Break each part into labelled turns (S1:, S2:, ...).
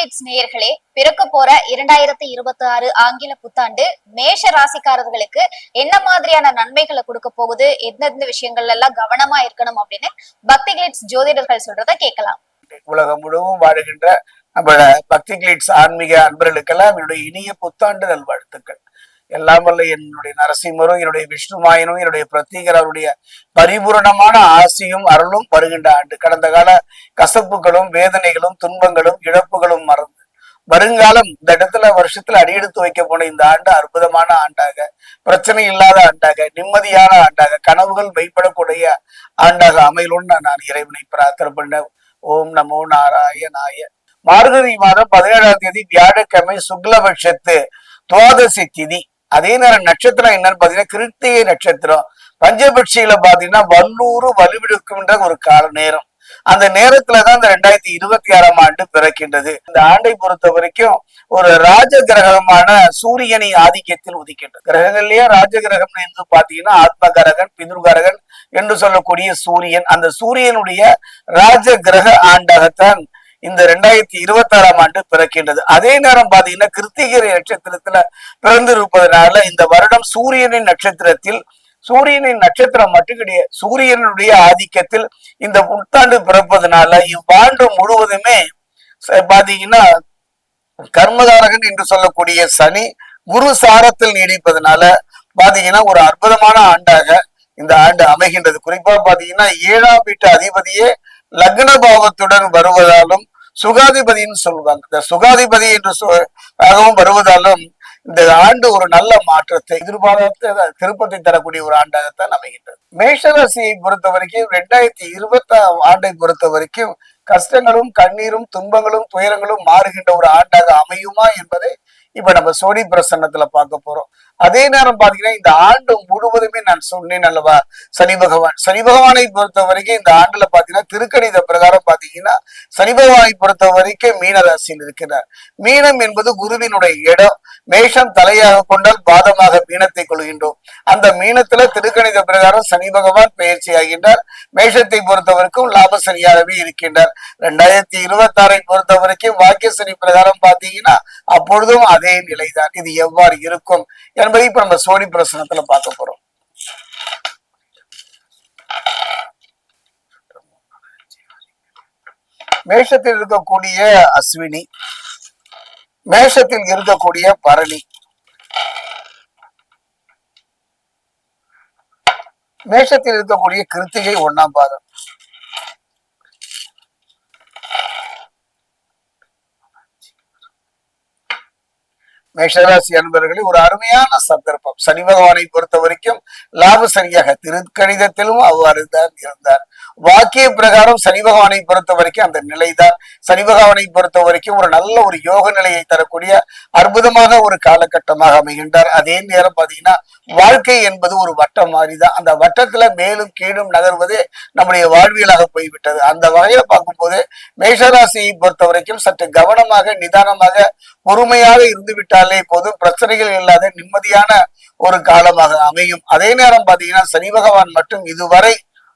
S1: Glitz நேயர்களே, பிறக்க போற 2026 ஆங்கில புத்தாண்டு மேஷ ராசிக்காரர்களுக்கு என்ன மாதிரியான நன்மைகளை கொடுக்க போகுது, எந்தெந்த விஷயங்கள்ல எல்லாம் கவனமா இருக்கணும் அப்படின்னு பக்தி கிளிட்ஸ் ஜோதிடர்கள் சொல்றத கேட்கலாம்.
S2: உலகம் முழுவதும் வாழுகின்ற நம்ம பக்தி கிளிட்ஸ் ஆன்மீக அன்பர்களுக்கெல்லாம் என்னுடைய இனிய புத்தாண்டு நல்வாழ்த்துக்கள். எல்லாம் வல்ல என்னுடைய நரசிம்மரும் என்னுடைய விஷ்ணுமாயனும் என்னுடைய பிரத்யேகர் அவருடைய பரிபூரணமான ஆசியும் அருளும் வருகின்ற ஆண்டு. கடந்த கால கசப்புகளும் வேதனைகளும் துன்பங்களும் இழப்புகளும் மறந்து வருங்காலம் இந்த இடத்துல வருஷத்துல அடியெடுத்து வைக்க போன இந்த ஆண்டு அற்புதமான ஆண்டாக, பிரச்சனை இல்லாத ஆண்டாக, நிம்மதியான ஆண்டாக, கனவுகள் மெய்ப்படக்கூடிய ஆண்டாக அமையலும்னு நான் இறைவனை பிரார்த்தனை பண்ண. ஓம் நமோ நாராயணாய. மார்கழி மாதம் 17ஆம் தேதி வியாழக்கிழமை சுக்லபட்சத்து துவாதசி திதி. அதே நேரம் நட்சத்திரம் என்னன்னு பாத்தீங்கன்னா கிருத்திகை நட்சத்திரம். பஞ்சபட்சியில பாத்தீங்கன்னா வல்லூறு வலுவிடுக்கின்ற ஒரு கால நேரம். அந்த நேரத்துலதான் இந்த 2026ஆம் ஆண்டு பிறக்கின்றது. இந்த ஆண்டை பொறுத்த வரைக்கும் ஒரு ராஜ கிரகமான சூரியனை ஆதிக்கத்தில் உதிக்கின்றது. கிரகங்கள்லயே ராஜ கிரகம் என்று பாத்தீங்கன்னா ஆத்மகரகன், பிதுர்கரகன் என்று சொல்லக்கூடிய சூரியன். அந்த சூரியனுடைய ராஜ கிரக ஆண்டாகத்தான் இந்த 2026ஆம் ஆண்டு பிறக்கின்றது. அதே நேரம் பாத்தீங்கன்னா கிருத்திகை நட்சத்திரத்துல பிறந்து இருப்பதனால இந்த வருடம் சூரியனின் நட்சத்திரத்தில், சூரியனின் நட்சத்திரம் மட்டும் கிடையாது, சூரியனுடைய ஆதிக்கத்தில் இந்த புத்தாண்டு பிறப்பதனால இவ்வாண்டு முழுவதுமே பாத்தீங்கன்னா கர்மகாரகன் என்று சொல்லக்கூடிய சனி குரு சாரத்தில் நீடிப்பதனால பாத்தீங்கன்னா ஒரு அற்புதமான ஆண்டாக இந்த ஆண்டு அமைகின்றது. குறிப்பா பாத்தீங்கன்னா 7ஆம் வீட்டு அதிபதியே லக்ன பாவத்துடன் வருவதாலும் சுகாதிபதினு சொல்லுவாங்க. இந்த சுகாதிபதி என்று வருவதாலும் இந்த ஆண்டு ஒரு நல்ல மாற்றத்தை எதிர்பார்த்த திருப்பத்தை தரக்கூடிய ஒரு ஆண்டாகத்தான் அமைகின்றது. மேஷராசியை பொறுத்த வரைக்கும் 2020ஆம் ஆண்டை பொறுத்த வரைக்கும் கஷ்டங்களும் கண்ணீரும் துன்பங்களும் துயரங்களும் மாறுகின்ற ஒரு ஆண்டாக அமையுமா என்பதை இப்ப நம்ம சோடி பிரசன்னத்துல பார்க்க போறோம். அதே நேரம் பாத்தீங்கன்னா இந்த ஆண்டு முழுவதுமே நான் சொன்னேன் அல்லவா, சனி பகவானை பொறுத்த வரைக்கும் இந்த ஆண்டுல பாத்தீங்கன்னா திருக்கணித பிரகாரம் பாத்தீங்கன்னா சனி பகவானை பொறுத்த வரைக்கும் மீன ராசியில் இருக்கிறார். மீனம் என்பது குருவினுடைய இடம். மேஷம் தலையாக கொண்டால் பாதமாக மீனத்தை கொள்கின்றோம். அந்த மீனத்துல திருக்கணித பிரகாரம் சனி பகவான் பயிற்சி ஆகின்றார். மேஷத்தை பொறுத்த வரைக்கும் லாப சனியாகவே இருக்கின்றார். 2026ஐ பொறுத்த வரைக்கும் வாக்கிய சனி பிரகாரம் பாத்தீங்கன்னா அப்பொழுதும் அதே நிலைதான். இது எவ்வாறு இருக்கும் என்பதை இப்ப நம்ம சோடி பிரசனத்துல பார்க்க போறோம். மேஷத்தில் இருக்கக்கூடிய அஸ்வினி, மேஷத்தில் இருக்கக்கூடிய பரணி, மேஷத்தில் இருக்கக்கூடிய கிருத்திகை 1ஆம் பாதம், மேஷராசி அன்பர்களே ஒரு அருமையான சந்தர்ப்பம். சனி பகவானை பொறுத்த வரைக்கும் லாப சனியாக திருக்கணிதத்திலும் அவ்வாறு தான் இருந்தார். வாக்கிய பிரகாரம் சனி பகவானை பொறுத்த வரைக்கும் அந்த நிலைதான். சனி பகவானை பொறுத்த வரைக்கும் ஒரு நல்ல ஒரு யோக நிலையை தரக்கூடிய அற்புதமாக ஒரு காலகட்டமாக அமைகின்றார். அதே நேரம் பாத்தீங்கன்னா வாழ்க்கை என்பது ஒரு வட்டம் மாதிரிதான். அந்த வட்டத்துல மேலும் கீழும் நகர்வதே நம்முடைய வாழ்வியலாக போய்விட்டது. அந்த வகையில பார்க்கும்போது மேஷராசியை பொறுத்த வரைக்கும் சற்று கவனமாக நிதானமாக பொறுமையாக இருந்து விட்டாலே போதும், பிரச்சனைகள் இல்லாத நிம்மதியான ஒரு காலமாக அமையும். அதே நேரம் பாத்தீங்கன்னா சனி பகவான் மட்டும் இதுவரை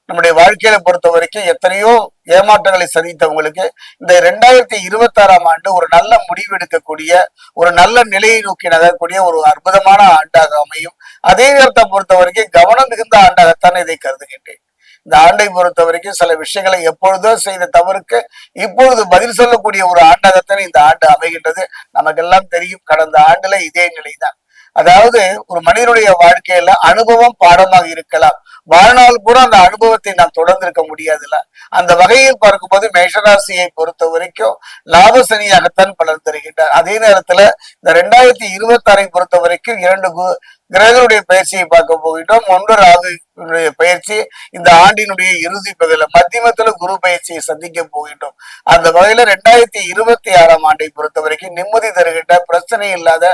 S2: நம்முடைய வாழ்க்கையில பொறுத்த வரைக்கும் எத்தனையோ ஏமாற்றங்களை சந்தித்தவங்களுக்கு இந்த 2026ஆம் ஆண்டு ஒரு நல்ல முடிவு எடுக்கக்கூடிய, ஒரு நல்ல நிலையை நோக்கி நகரக்கூடிய ஒரு அற்புதமான ஆண்டாக அமையும். அதே நேரத்தை பொறுத்த வரைக்கும் கவனம் மிகுந்த ஆண்டாகத்தான் இதை கருதுகின்றேன். இந்த ஆண்டை பொறுத்த வரைக்கும் சில விஷயங்களை எப்பொழுதோ செய்த தவறுக்கு இப்பொழுது பதில் சொல்லக்கூடிய ஒரு ஆண்டாகத்தான் இந்த ஆண்டு அமைகின்றது. நமக்கெல்லாம் தெரியும் கடந்த ஆண்டுல இதே நிலைதான். அதாவது ஒரு மனிதனுடைய வாழ்க்கையில அனுபவம் பாடமாக இருக்கலாம், வாழ்நாள் கூட அந்த அனுபவத்தை நாம் தொடர்ந்து இருக்க முடியாதுல்ல. அந்த வகையில் பார்க்கும்போது மேஷராசியை பொறுத்த வரைக்கும் லாப சனியாகத்தான் பலன் தருகின்றார். அதே நேரத்துல இந்த 2026ஐ பொறுத்த வரைக்கும் 2 கிரகங்களுடைய பயிற்சியை பார்க்க போகிட்டோம். 1 ராகுடைய பயிற்சி இந்த ஆண்டினுடைய இறுதி பகுதியில மத்தியமத்துல குரு பயிற்சியை சந்திக்க போகின்றோம். அந்த வகையில 2026ஆம் ஆண்டை பொறுத்த வரைக்கும் நிம்மதி தருகின்ற, பிரச்சனை இல்லாத,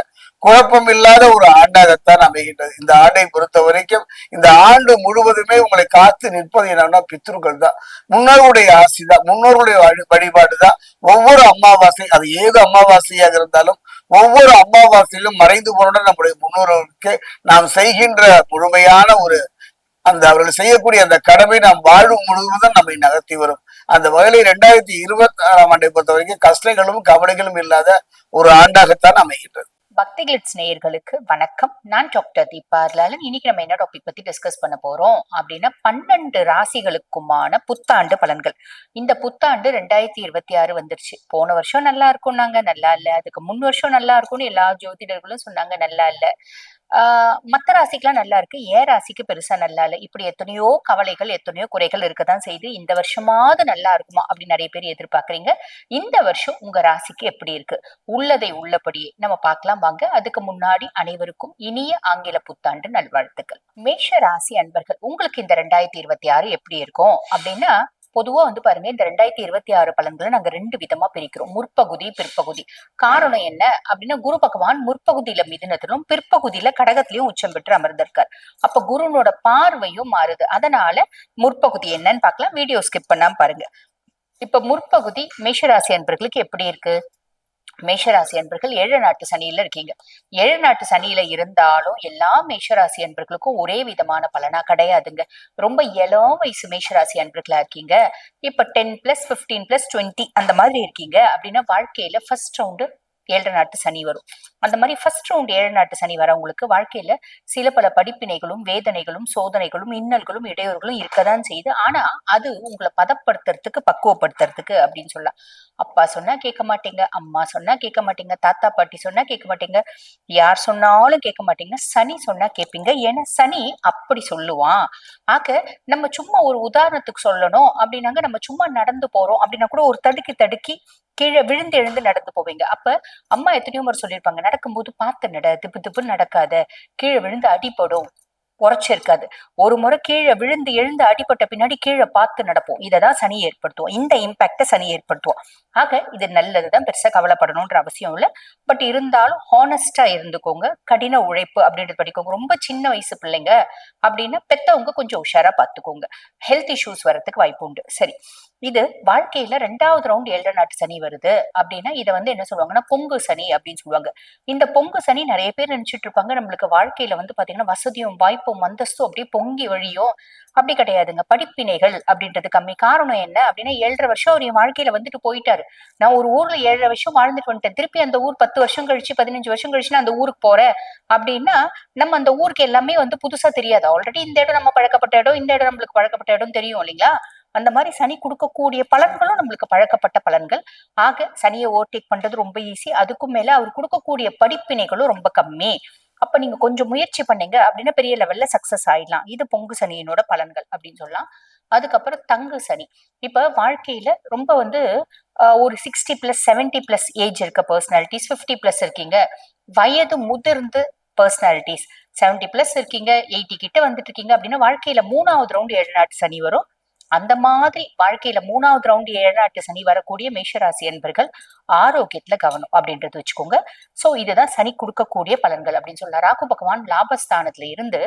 S2: குழப்பம் இல்லாத ஒரு ஆண்டாகத்தான் அமைகின்றது. இந்த ஆண்டை பொறுத்த வரைக்கும் இந்த ஆண்டு முழுவதுமே உங்களை காத்து நிற்பது என்னன்னா பித்ருக்கள் தான், முன்னோர்களுடைய ஆசி தான், முன்னோர்களுடைய வழிபாடு தான். ஒவ்வொரு அமாவாசை, அது ஏது அமாவாசையாக இருந்தாலும் ஒவ்வொரு அமாவாசையிலும் மறைந்து போன நம்முடைய முன்னோர்களுக்கு நாம் செய்கின்ற முழுமையான ஒரு அந்த அவர்கள் செய்யக்கூடிய அந்த கடமை நாம் வாழும் முழுவதும் நம்மை நகர்த்தி வரும். அந்த வகையில 2026ஆம் ஆண்டை பொறுத்த வரைக்கும் கஷ்டங்களும் கவலைகளும் இல்லாத ஒரு ஆண்டாகத்தான் அமைகின்றது.
S3: பக்தி கிளிட்ஸ் நேயர்களுக்கு வணக்கம். நான் டாக்டர் தீபா லாலன். இன்னைக்கு நம்ம என்ன டாபிக் பத்தி டிஸ்கஸ் பண்ண போறோம் அப்படின்னா 12 ராசிகளுக்குமான புத்தாண்டு பலன்கள். இந்த புத்தாண்டு 2026 வந்துருச்சு. போன வருஷம் நல்லா இருக்கும்னாங்க, நல்லா இல்ல. அதுக்கு முன் வருஷம் நல்லா இருக்கும்னு எல்லா ஜோதிடர்களும் சொன்னாங்க, நல்லா இல்ல. மத்த ராசிக்கெல்லாம் நல்லா இருக்கு, ஏன் ராசிக்கு பெருசா நல்லா இல்ல. இப்படி எத்தனையோ கவலைகள், எத்தனையோ குறைகள் இருக்கதான் செய்து. இந்த வருஷமாவது நல்லா இருக்குமா அப்படின்னு நிறைய பேர் எதிர்பார்க்கறீங்க. இந்த வருஷம் உங்க ராசிக்கு எப்படி இருக்கு உள்ளதை உள்ளபடியே நம்ம பார்க்கலாம் வாங்க. அதுக்கு முன்னாடி அனைவருக்கும் இனிய ஆங்கில புத்தாண்டு நல்வாழ்த்துக்கள். மேஷ ராசி அன்பர்கள், உங்களுக்கு இந்த 2026 எப்படி இருக்கும் அப்படின்னா, பொதுவா பாருங்க, இந்த 2026 பலன்களை நாங்க 2 விதமா பிரிக்கிறோம், முற்பகுதி பிற்பகுதி. காரணம் என்ன அப்படின்னா, குரு பகவான் முற்பகுதியில மிதுனத்திலும் பிற்பகுதியில கடகத்திலயும் உச்சம் பெற்று அமர்ந்திருக்கார். அப்ப குருனோட பார்வையும் மாறுது. அதனால முற்பகுதி என்னன்னு பார்க்கலாம், வீடியோ ஸ்கிப் பண்ணாம பாருங்க. இப்ப முற்பகுதி மேஷராசி அன்பர்களுக்கு எப்படி இருக்கு? மேஷராசி அன்பர்கள் 7 நாட்டு சனியில இருக்கீங்க. 7 நாட்டு சனியில இருந்தாலும் எல்லா மேஷராசி அன்பர்களுக்கும் ஒரே விதமான பலனா கிடையாதுங்க. ரொம்ப இளம் வயசு மேஷராசி அன்பர்களா இருக்கீங்க. இப்ப 10+15+20 அந்த மாதிரி இருக்கீங்க அப்படின்னா, வாழ்க்கையில ஃபர்ஸ்ட் ரவுண்டு 7 நாட்டு சனி வரும். அந்த மாதிரி ஃபர்ஸ்ட் ரவுண்ட் 7 நாட்டு சனி வரவங்களுக்கு வாழ்க்கையில சில பல படிப்பினைகளும், வேதனைகளும், சோதனைகளும், இன்னல்களும், இடையூறுகளும் இருக்கதான் செய்யுது. ஆனா அது உங்களை பதப்படுத்துறதுக்கு, பக்குவப்படுத்துறதுக்கு அப்படின்னு சொல்லலாம். அப்பா சொன்னா கேட்க மாட்டீங்க, அம்மா சொன்னா கேட்க மாட்டீங்க, தாத்தா பாட்டி சொன்னா கேட்க மாட்டீங்க, யார் சொன்னாலும் கேட்க மாட்டீங்க. சனி சொன்னா கேட்பீங்க. ஏன்னா சனி அப்படி சொல்லுவான். ஆக நம்ம சும்மா ஒரு உதாரணத்துக்கு சொல்லணும் அப்படின்னாங்க, நம்ம சும்மா நடந்து போறோம் அப்படின்னா கூட ஒரு தடுக்கி தடுக்கி கீழே விழுந்து எழுந்து நடந்து போவீங்க. அப்ப அம்மா எத்தனையோ முறை சொல்லியிருப்பாங்க, நடக்கும்போது பார்த்து நட, திப்பு திப்புன்னு நடக்காத, கீழே விழுந்து அடிபடும், உரைச்சிருக்காது. ஒரு முறை கீழே விழுந்து எழுந்து அடிபட்ட பின்னாடி கீழே பார்த்து நடப்போம். இததான் சனி ஏற்படுத்துவோம். இந்த இம்பாக்ட சனி ஏற்படுத்துவோம். ஆக இது நல்லதுதான், பெருசா கவலைப்படணும்ன்ற அவசியம் இல்லை. பட் இருந்தாலும் ஹானஸ்டா இருந்துக்கோங்க. கடின உழைப்பு அப்படின்றது படிக்கோங்க. ரொம்ப சின்ன வயசு பிள்ளைங்க அப்படின்னா பெத்தவங்க கொஞ்சம் உஷாரா பாத்துக்கோங்க. ஹெல்த் இஷ்யூஸ் வர்றதுக்கு வாய்ப்பு உண்டு. சரி, இது வாழ்க்கையில 2வது ரவுண்ட் 7 நாட்டு சனி வருது அப்படின்னா, இதை என்ன சொல்லுவாங்கன்னா பொங்கு சனி அப்படின்னு சொல்லுவாங்க. இந்த பொங்கு சனி நிறைய பேர் நினைச்சிட்டு இருப்பாங்க, நம்மளுக்கு வாழ்க்கையில பாத்தீங்கன்னா வசதியும் வாய்ப்பும் அந்தஸ்தும் அப்படியே பொங்கி வழியும். அப்படி கிடையாதுங்க. படிப்பினைகள் அப்படின்றது கம்மி. காரணம் என்ன அப்படின்னா, 7.5 வருஷம் அவர் என் வாழ்க்கையில போயிட்டாரு. நான் ஒரு ஊர்ல 7.5 வருஷம் வாழ்ந்துட்டு வந்துட்டேன். திருப்பி அந்த ஊர் 10 வருஷம் கழிச்சு, 15 வருஷம் கழிச்சு நான் அந்த ஊருக்கு போறேன் அப்படின்னா, நம்ம அந்த ஊருக்கு எல்லாமே புதுசா தெரியாது. ஆல்ரெடி இந்த இடம் நம்ம பழக்கப்பட்ட இடம், இந்த இடம் நம்மளுக்கு பழக்கப்பட்ட இடம் தெரியும் இல்லைங்களா? அந்த மாதிரி சனி கொடுக்கக்கூடிய பலன்களும் நம்மளுக்கு பழக்கப்பட்ட பலன்கள். ஆக சனியை ஓவர்டேக் பண்றது ரொம்ப ஈஸி. அதுக்கும் மேல அவர் கொடுக்கக்கூடிய படிப்பினைகளும் ரொம்ப கம்மி. அப்ப நீங்க கொஞ்சம் முயற்சி பண்ணீங்க அப்படின்னா பெரிய லெவல்ல சக்சஸ் ஆயிடலாம். இது பொங்கு சனியினோட பலன்கள் அப்படின்னு சொல்லலாம். அதுக்கப்புறம் தங்கு சனி. இப்ப வாழ்க்கையில ரொம்ப ஒரு 60+, 70+ ஏஜ் இருக்க பர்சனாலிட்டிஸ், 50+ இருக்கீங்க, வயது முதிர்ந்து பர்சனாலிட்டிஸ் 70+ இருக்கீங்க, 80 கிட்ட வந்துட்டு இருக்கீங்க அப்படின்னா, வாழ்க்கையில 3வது ரவுண்ட் 7 நாட்டு சனி வரும். அந்த மாதிரி வாழ்க்கையில 3வது ரவுண்ட் 7 நாட்டு சனி வரக்கூடிய மேஷராசி என்பர்கள் ஆரோக்கியத்துல கவனம் அப்படின்றது வச்சுக்கோங்க. சோ இதுதான் சனி கொடுக்கக்கூடிய பலன்கள் அப்படின்னு சொல்லலாம். ராகு பகவான் லாபஸ்தானத்துல இருந்து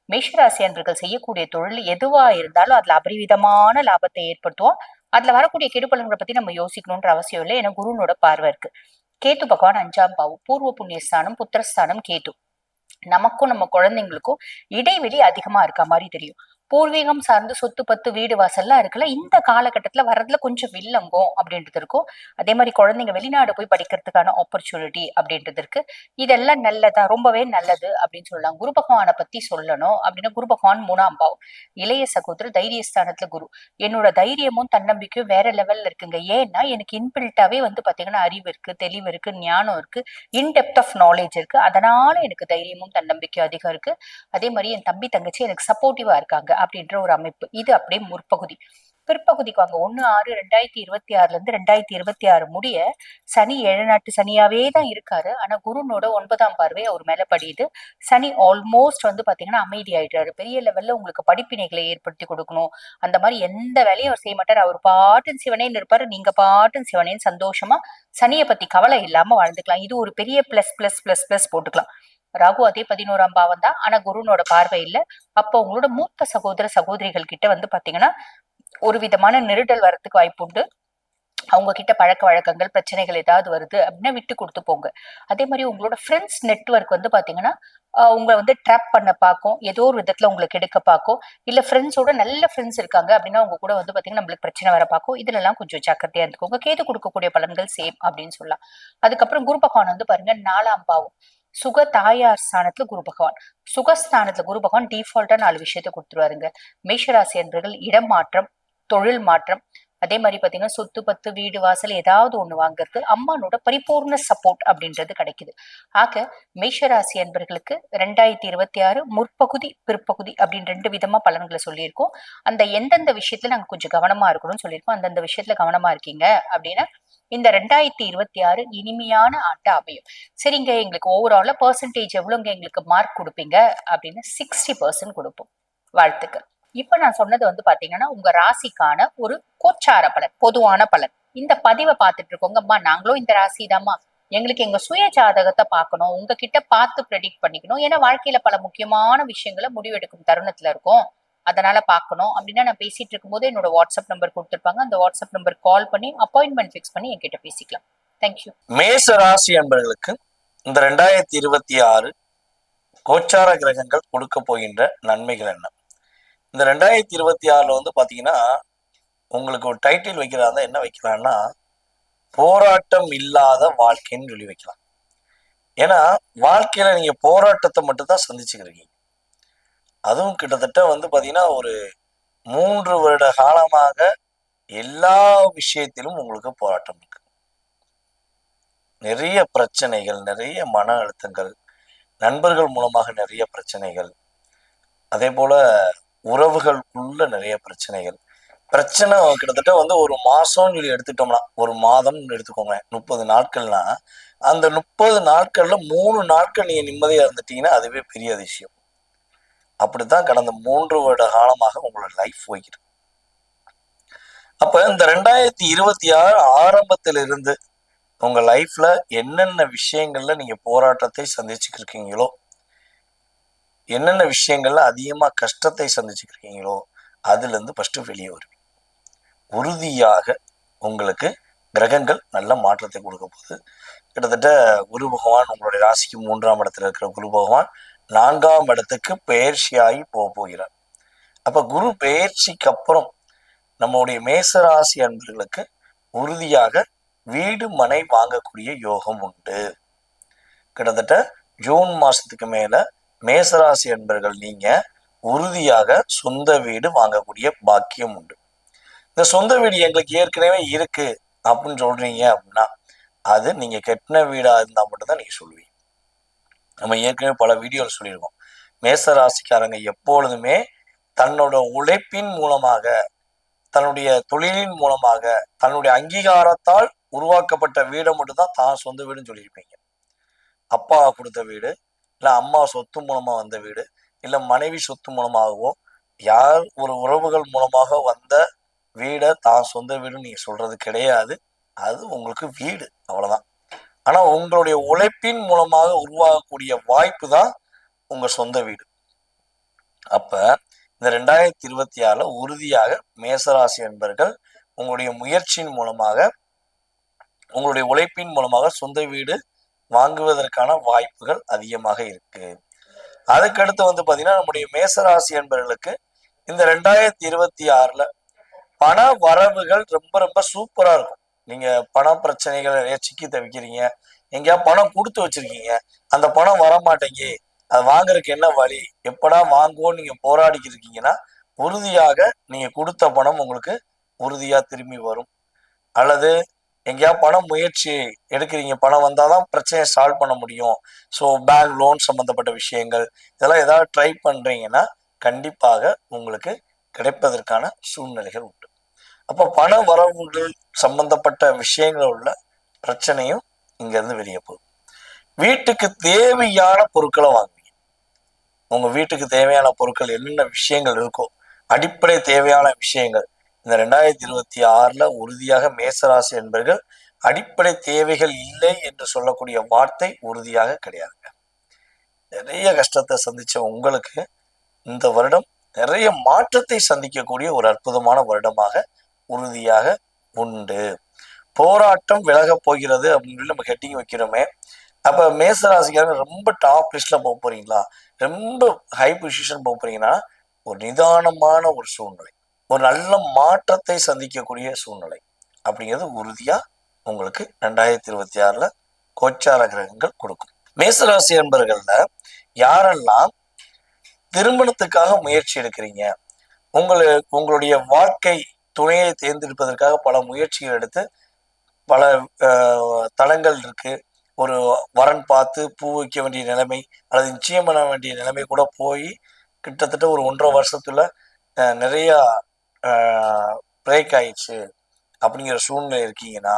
S3: மேஷராசி என்பர்கள் செய்யக்கூடிய தொழில் எதுவா இருந்தாலும் அதுல அபரிவிதமான லாபத்தை ஏற்படுத்துவோம். அதுல வரக்கூடிய கெடுபலன்களை பத்தி நம்ம யோசிக்கணும்ன்ற அவசியம் இல்லை. ஏன்னா குருனோட பார்வை இருக்கு. கேத்து பகவான் 5ஆம் பாவம், பூர்வ புண்ணியஸ்தானம், புத்திரஸ்தானம் கேத்து. நமக்கும் நம்ம குழந்தைங்களுக்கும் இடைவெளி அதிகமா இருக்க மாதிரி தெரியும். பூர்வீகம் சார்ந்து சொத்து பத்து வீடு வாசல்லாம் இருக்குல்ல, இந்த காலகட்டத்துல வர்றதுல கொஞ்சம் வில்லங்கம் அப்படின்றது இருக்கும். அதே மாதிரி குழந்தைங்க வெளிநாடு போய் படிக்கிறதுக்கான ஆப்பர்ச்சுனிட்டி அப்படின்றது இருக்கு. இதெல்லாம் நல்லதா, ரொம்பவே நல்லது அப்படின்னு சொல்லலாம். குரு பகவானை பத்தி சொல்லணும் அப்படின்னா, குரு பகவான் 3ஆம் பாவம், இளைய சகோதரர், தைரியஸ்தானத்துல குரு. என்னோட தைரியமும் தன்னம்பிக்கையும் வேற லெவல்ல இருக்குங்க. ஏன்னா எனக்கு இன்பில்ட்டாவே பாத்தீங்கன்னா அறிவு இருக்கு, தெளிவு இருக்கு, ஞானம் இருக்கு, இன்டெப்த் ஆஃப் நாலேஜ் இருக்கு. அதனால எனக்கு தைரியமும் தன்னம்பிக்கையும் அதிகம் இருக்கு. அதே மாதிரி என் தம்பி தங்கச்சி எனக்கு சப்போர்ட்டிவா இருக்காங்க அப்படின்ற ஒரு அமைப்பு. இது அப்படியே முற்பகுதி. பிற்பகுதிக்கு வாங்க. 1/6/2026 இருந்து 2026 முடிய சனி 7 நாட்டு சனியாவே தான் இருக்காரு. ஆனா குருனோட 9ஆம் பார்வை அவர் மேல படியுது. சனி ஆல்மோஸ்ட் பாத்தீங்கன்னா அமைதி ஆயிடுறாரு. பெரிய லெவல்ல உங்களுக்கு படிப்பினைகளை ஏற்படுத்தி கொடுக்கணும், அந்த மாதிரி எந்த வேலையும் அவர் செய்ய மாட்டார். அவர் பாட்டுன்னு சிவனேன்னு இருப்பாரு, நீங்க பாட்டுன்னு சிவனேன்னு சந்தோஷமா சனியை பத்தி கவலை இல்லாம வாழ்ந்துக்கலாம். இது ஒரு பெரிய பிளஸ் பிளஸ் பிளஸ் பிளஸ் போட்டுக்கலாம். ராகு அதே 11ஆம் பாவம் தான், ஆனா குருனோட பார்வை இல்ல. அப்போ உங்களோட மூத்த சகோதர சகோதரிகள் கிட்ட பாத்தீங்கன்னா ஒரு விதமான நெருடல் வரத்துக்கு வாய்ப்பு உண்டு. அவங்க கிட்ட பழக்க வழக்கங்கள் பிரச்சனைகள் ஏதாவது வருது அப்படின்னா விட்டு கொடுத்து போங்க. அதே மாதிரி உங்களோட ஃப்ரெண்ட்ஸ் நெட்வொர்க் வந்து பாத்தீங்கன்னா உங்களை வந்து ட்ராப் பண்ண பார்க்கும், ஏதோ ஒரு விதத்துல உங்களுக்கு எடுக்க பார்க்கும். இல்ல ஃப்ரெண்ட்ஸோட நல்ல ஃப்ரெண்ட்ஸ் இருக்காங்க அப்படின்னா உங்க கூட வந்து பாத்தீங்கன்னா நம்மளுக்கு பிரச்சனை வர பார்க்கும். இதுல எல்லாம் கொஞ்சம் ஜாக்கிரதையா இருந்துக்கோங்க. கேது கொடுக்கக்கூடிய பலன்கள் சேம் அப்படின்னு சொல்லலாம். அதுக்கப்புறம் குரு பகவான் வந்து பாருங்க 4ஆம் பாவம் சுக தாயார் ஸ்தானத்துல குரு பகவான். சுகஸ்தானத்துல குரு பகவான் டிஃபால்ட்டா 4 விஷயத்த கொடுத்துருவாருங்க. மேஷராசி என்பர்கள் இடம் மாற்றம், தொழில் மாற்றம், அதே மாதிரி பாத்தீங்கன்னா சொத்து பத்து வீடு வாசல் ஏதாவது ஒண்ணு வாங்குறது, அம்மானோட பரிபூர்ண சப்போர்ட் அப்படின்றது கிடைக்குது. ஆக மேஷராசி என்பர்களுக்கு 2026 முற்பகுதி பிற்பகுதி அப்படின்னு 2 விதமா பலன்களை சொல்லியிருக்கோம். அந்த எந்தெந்த விஷயத்துல நாங்க கொஞ்சம் கவனமா இருக்கணும்னு சொல்லியிருக்கோம். அந்தந்த விஷயத்துல கவனமா இருக்கீங்க அப்படின்னா இந்த 2026 இனிமையான ஆட்டா அமையும். சரிங்க, எங்களுக்கு ஓவராலா பெர்சன்டேஜ் எவ்வளவுங்க எங்களுக்கு மார்க் கொடுப்பீங்க அப்படின்னு 60% கொடுப்போம். வாழ்த்துக்கள். இப்ப நான் சொன்னது வந்து பாத்தீங்கன்னா உங்க ராசிக்கான ஒரு கோச்சார பலன், பொதுவான பலன். இந்த பதிவை பார்த்துட்டு இருக்கோங்கம்மா நாங்களும் இந்த ராசி தாம்மா, எங்களுக்கு எங்க சுய ஜாதகத்தை பார்க்கணும், உங்ககிட்ட பார்த்து ப்ரெடிக்ட் பண்ணிக்கணும், ஏன்னா வாழ்க்கையில பல முக்கியமான விஷயங்களை முடிவெடுக்கும் தருணத்துல இருக்கும், அதனால பார்க்கணும் அப்படின்னா நான் பேசிட்டு இருக்கும்போது என்னோட வாட்ஸ்அப் நம்பர் கொடுத்துருப்பாங்க. அந்த வாட்ஸ்அப் நம்பர் கால் பண்ணி அப்பாயின்மெண்ட் ஃபிக்ஸ் பண்ணி என்கிட்ட பேசிக்கலாம். தேங்க்யூ.
S4: மேச ராசி என்பவர்களுக்கு இந்த 2026 கோச்சார கிரகங்கள் கொடுக்க போகின்ற நன்மைகள் என்ன? இந்த 2026 வந்து பாத்தீங்கன்னா உங்களுக்கு ஒரு டைட்டில் வைக்கிறதா என்ன வைக்கலாம்னா போராட்டம் இல்லாத வாழ்க்கைன்னு சொல்லி வைக்கலாம். ஏன்னா வாழ்க்கையில நீங்க போராட்டத்தை மட்டும்தான் சந்திச்சுக்கிறீங்க. அதுவும் கிட்டத்தட்ட வந்து பாத்தீங்கன்னா ஒரு 3 வருட காலமாக எல்லா விஷயத்திலும் உங்களுக்கு போராட்டம் இருக்கு. நிறைய பிரச்சனைகள், நிறைய மன அழுத்தங்கள், நண்பர்கள் மூலமாக நிறைய பிரச்சனைகள், அதே போல உறவுகளுக்குள்ள நிறைய பிரச்சனைகள். பிரச்சனை கிட்டத்தட்ட வந்து ஒரு மாசம்னு சொல்லி எடுத்துட்டோம்னா, ஒரு மாதம் எடுத்துக்கோங்க, 30 நாட்கள்னா அந்த 30 நாட்கள்ல 3 நாட்கள் நீங்க நிம்மதியா இருந்துட்டீங்கன்னா அதுவே பெரிய விஷயம். அப்படித்தான் கடந்த 3 வருட காலமாக உங்களோட லைஃப் போய்கிட்டு. அப்ப இந்த 2026 ஆரம்பத்திலிருந்து உங்க லைஃப்ல என்னென்ன விஷயங்கள்ல நீங்க போராட்டத்தை சந்திச்சுட்டு இருக்கீங்களோ, என்னென்ன விஷயங்கள்ல அதிகமா கஷ்டத்தை சந்திச்சுட்டு இருக்கீங்களோ அதுல இருந்து ஃபர்ஸ்ட் வெளியே வருவீங்க. உறுதியாக உங்களுக்கு கிரகங்கள் நல்ல மாற்றத்தை கொடுக்க போகுது. கிட்டத்தட்ட குரு பகவான் உங்களுடைய ராசிக்கு 3ஆம் இடத்துல இருக்கிற குரு பகவான் 4ஆம் இடத்துக்கு பெயர்ச்சியாகி போகிறார். அப்ப குரு பெயர்ச்சிக்கு அப்புறம் நம்முடைய மேசராசி அன்பர்களுக்கு உறுதியாக வீடு மனை வாங்கக்கூடிய யோகம் உண்டு. கிட்டத்தட்ட ஜூன் மாசத்துக்கு மேல மேசராசி அன்பர்கள் நீங்க உறுதியாக சொந்த வீடு வாங்கக்கூடிய பாக்கியம் உண்டு. இந்த சொந்த வீடு எங்களுக்கு ஏற்கனவே இருக்கு அப்படின்னு சொல்றீங்க அப்படின்னா அது நீங்க கட்டின வீடா இருந்தா மட்டும்தான் நீங்க சொல்லுவீங்க. நம்ம ஏற்கனவே பல வீடியோவில் சொல்லியிருக்கோம், மேச ராசிக்காரங்க எப்பொழுதுமே தன்னோட உழைப்பின் மூலமாக, தன்னுடைய தொழிலின் மூலமாக, தன்னுடைய அங்கீகாரத்தால் உருவாக்கப்பட்ட வீடை மட்டும்தான் தான் சொந்த வீடுன்னு சொல்லியிருப்பீங்க. அப்பா கொடுத்த வீடு, இல்லை அம்மா சொத்து மூலமா வந்த வீடு, இல்லை மனைவி சொத்து மூலமாகவோ யார் ஒரு உறவுகள் மூலமாக வந்த வீடை தான் சொந்த வீடுன்னு நீங்க சொல்றது கிடையாது. அது உங்களுக்கு வீடு, அவ்வளவுதான். ஆனா உங்களுடைய உழைப்பின் மூலமாக உருவாகக்கூடிய வாய்ப்பு தான் உங்க சொந்த வீடு. அப்ப இந்த 2026 உறுதியாக மேசராசி என்பர்கள் உங்களுடைய முயற்சியின் மூலமாக, உங்களுடைய உழைப்பின் மூலமாக சொந்த வீடு வாங்குவதற்கான வாய்ப்புகள் அதிகமாக இருக்கு. அதுக்கடுத்து வந்து பாத்தீங்கன்னா நம்முடைய மேசராசி என்பவர்களுக்கு இந்த 2026 பண வரவுகள் ரொம்ப ரொம்ப சூப்பரா இருக்கும். நீங்க பண பிரச்சனைகள் நிறைய சிக்கி தவிக்கிறீங்க, எங்கேயா பணம் கொடுத்து வச்சிருக்கீங்க, அந்த பணம் வர மாட்டேங்கி, அது வாங்குறதுக்கு என்ன வழி, எப்படா வாங்குவோம் நீங்க போராடிக்கிட்டு இருக்கீங்கன்னா உறுதியாக நீங்க கொடுத்த பணம் உங்களுக்கு உறுதியா திரும்பி வரும். அல்லது எங்கேயா பணம் முயற்சி எடுக்கிறீங்க, பணம் வந்தாதான் பிரச்சனையை சால்வ் பண்ண முடியும், ஸோ பேங்க் லோன் சம்பந்தப்பட்ட விஷயங்கள் இதெல்லாம் ஏதாவது ட்ரை பண்றீங்கன்னா கண்டிப்பாக உங்களுக்கு கிடைப்பதற்கான சூழ்நிலைகள் உண்டு. அப்போ பண வரவுகள் சம்பந்தப்பட்ட விஷயங்கள் உள்ள பிரச்சனையும் இங்க இருந்து வெளியே போகுது. வீட்டுக்கு தேவையான பொருட்களை வாங்குவீங்க. உங்க வீட்டுக்கு தேவையான பொருட்கள் என்னென்ன விஷயங்கள் இருக்கோ, அடிப்படை தேவையான விஷயங்கள் இந்த 2026 உறுதியாக மேசராசி என்பர்கள் அடிப்படை தேவைகள் இல்லை என்று சொல்லக்கூடிய வார்த்தை உறுதியாக கிடையாதுங்க. நிறைய கஷ்டத்தை சந்திச்ச உங்களுக்கு இந்த வருடம் நிறைய மாற்றத்தை சந்திக்கக்கூடிய ஒரு அற்புதமான வருடமாக உறுதியாக உண்டு. போராட்டம் விலக போகிறது அப்படின்னு சொல்லி நம்ம ஹெட்டிங் வைக்கிறோமே. அப்ப மேசராசிக்காரங்க ரொம்ப டாப் லிஸ்ட்ல போக போறீங்களா, ரொம்ப ஹை பொசிஷன் போக போறீங்கன்னா, ஒரு நிதானமான ஒரு சூழ்நிலை, ஒரு நல்ல மாற்றத்தை சந்திக்கக்கூடிய சூழ்நிலை அப்படிங்கிறது உறுதியா உங்களுக்கு 2026 கோச்சார கிரகங்கள் கொடுக்கும். மேசராசி என்பர்கள்ல யாரெல்லாம் திருமணத்துக்காக முயற்சி எடுக்கிறீங்க, உங்களுடைய வாழ்க்கை துணையை தேர்ந்தெடுப்பதற்காக பல முயற்சிகள் எடுத்து பல தளங்கள் இருக்கு, ஒரு வரன் பார்த்து பூ வைக்க வேண்டிய நிலைமை அல்லது நிச்சயம் பண்ண வேண்டிய நிலைமை கூட போய் கிட்டத்தட்ட ஒரு 1.5 வருஷத்துல நிறைய பிரேக் ஆயிடுச்சு அப்படிங்கிற சூழ்நிலை இருக்கீங்கன்னா,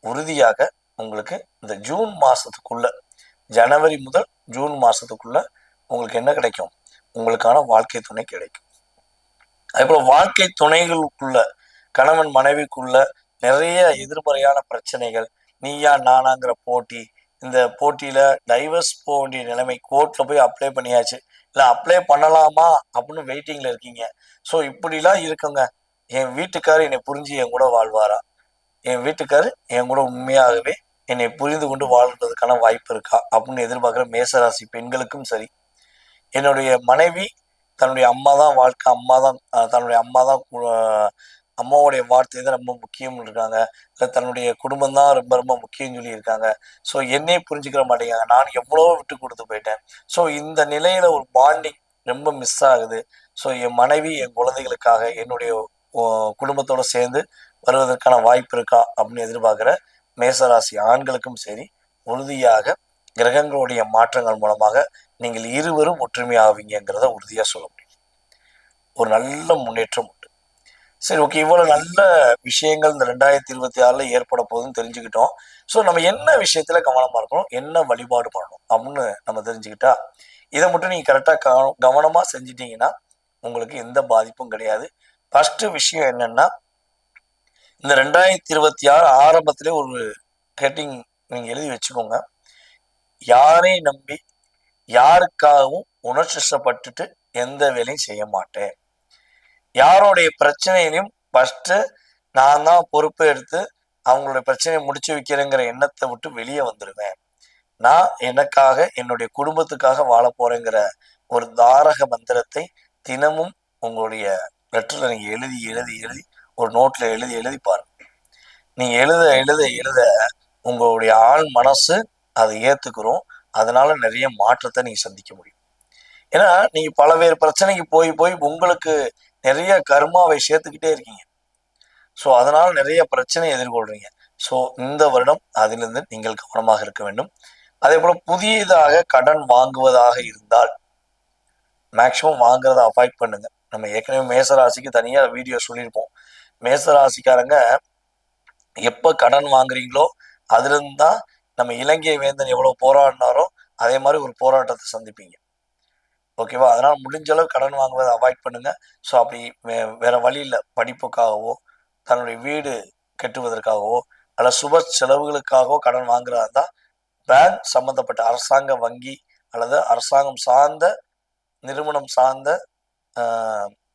S4: உறுதியாக உங்களுக்கு இந்த ஜூன் மாசத்துக்குள்ள, ஜனவரி முதல் ஜூன் மாசத்துக்குள்ள உங்களுக்கு என்ன கிடைக்கும், உங்களுக்கான வாழ்க்கை துணை கிடைக்கும். அதே போல வாழ்க்கை துணைகளுக்குள்ள, கணவன் மனைவிக்குள்ள நிறைய எதிர்மறையான பிரச்சனைகள், நீயா நானாங்கிற போட்டி, இந்த போட்டியில டைவர்ஸ் போக வேண்டிய நிலைமை, கோர்ட்ல போய் அப்ளை பண்ணியாச்சு, இல்லை அப்ளை பண்ணலாமா அப்படின்னு வெயிட்டிங்ல இருக்கீங்க. ஸோ இப்படிலாம் இருக்குங்க. என் வீட்டுக்காரர் என்னை புரிஞ்சு என் கூட வாழ்வாரா, என் வீட்டுக்காரர் என் கூட உண்மையாகவே என்னை புரிந்து கொண்டு வாழ்றதுக்கான வாய்ப்பு இருக்கா அப்படின்னு எதிர்பார்க்குற மேசராசி பெண்களுக்கும் சரி, என்னுடைய மனைவி தன்னுடைய அம்மா தான் வாழ்க்கை, அம்மா தான் தன்னுடைய அம்மா தான் அம்மாவுடைய வார்த்தை தான் ரொம்ப முக்கியம்னு இருக்காங்க, இல்லை தன்னுடைய குடும்பம் தான் ரொம்ப ரொம்ப முக்கியம்னு சொல்லி இருக்காங்க. ஸோ என்னையே புரிஞ்சுக்கிற மாட்டேங்காங்க, நான் எவ்வளோ விட்டு கொடுத்து போயிட்டேன். ஸோ இந்த நிலையில ஒரு பாண்டிங் ரொம்ப மிஸ் ஆகுது. ஸோ என் மனைவி என் குழந்தைகளுக்காக என்னுடைய குடும்பத்தோட சேர்ந்து வருவதற்கான வாய்ப்பு இருக்கா அப்படின்னு எதிர்பார்க்குற மேசராசி ஆண்களுக்கும் சரி, உறுதியாக கிரகங்களுடைய மாற்றங்கள் மூலமாக நீங்கள் இருவரும் ஒற்றுமையாவீங்கிறத உறுதியா சொல்ல முடியும். ஒரு நல்ல முன்னேற்றம் உண்டு. சரி, ஓகே, இவ்வளவு நல்ல விஷயங்கள் இந்த 2026 ஏற்பட போகுதுன்னு தெரிஞ்சுக்கிட்டோம். ஸோ நம்ம என்ன விஷயத்துல கவனமா இருக்கணும், என்ன வழிபாடு பண்ணணும் அப்படின்னு நம்ம தெரிஞ்சுக்கிட்டா, இதை மட்டும் நீங்க கரெக்டா கவனமா செஞ்சிட்டீங்கன்னா உங்களுக்கு எந்த பாதிப்பும் கிடையாது. ஃபர்ஸ்ட் விஷயம் என்னன்னா, இந்த 2026 ஆரம்பத்திலே ஒரு ஹெட்டிங் நீங்க எழுதி வச்சுக்கோங்க. யாரையும் நம்பி யாருக்காகவும் உணர்ச்சிப்பட்டுட்டு எந்த வேலையும் செய்ய மாட்டேன். யாருடைய பிரச்சனையிலையும் ஃபர்ஸ்ட் நான் தான் பொறுப்பை எடுத்து அவங்களுடைய பிரச்சனையை முடிச்சு வைக்கிறேங்கிற எண்ணத்தை விட்டு வெளியே வந்துடுவேன். நான் எனக்காக என்னுடைய குடும்பத்துக்காக வாழ போறேங்கிற ஒரு தாரக மந்திரத்தை தினமும் உங்களுடைய லெட்டர்ல நீங்க எழுதி எழுதி எழுதி ஒரு நோட்ல எழுதி எழுதி பாருங்க. நீங்க எழுத எழுத எழுத உங்களுடைய ஆள் மனசு அதை ஏத்துக்கிறோம். அதனால நிறைய மாற்றத்தை நீங்க சந்திக்க முடியும். ஏன்னா நீங்க பலவேறு பிரச்சனைக்கு போய் போய் உங்களுக்கு நிறைய கர்மாவை சேர்த்துக்கிட்டே இருக்கீங்க. ஸோ அதனால நிறைய பிரச்சனை எதிர்கொள்றீங்க. ஸோ இந்த வருடம் அதிலிருந்து நீங்கள் கவனமாக இருக்க வேண்டும். அதே போல புதியதாக கடன் வாங்குவதாக இருந்தால் மேக்சிமம் வாங்குறத அவாய்ட் பண்ணுங்க. நம்ம ஏற்கனவே மேசராசிக்கு தனியா வீடியோ சொல்லியிருப்போம். மேசராசிக்காரங்க எப்ப கடன் வாங்குறீங்களோ அதுல இருந்து தான் நம்ம இலங்கை வேந்தன் எவ்வளவு போராடினாரோ அதே மாதிரி ஒரு போராட்டத்தை சந்திப்பீங்க. ஓகேவா? அதனால முடிஞ்ச அளவு கடன் வாங்குவதை அவாய்ட் பண்ணுங்க. ஸோ அப்படி வேற வழி இல்லை, படிப்புக்காகவோ தன்னுடைய வீடு கட்டுவதற்காகவோ அல்ல சுப செலவுகளுக்காகவோ கடன் வாங்குறதா இருந்தா பேங்க் சம்பந்தப்பட்ட அரசாங்க வங்கி அல்லது அரசாங்கம் சார்ந்த நிறுவனம் சார்ந்த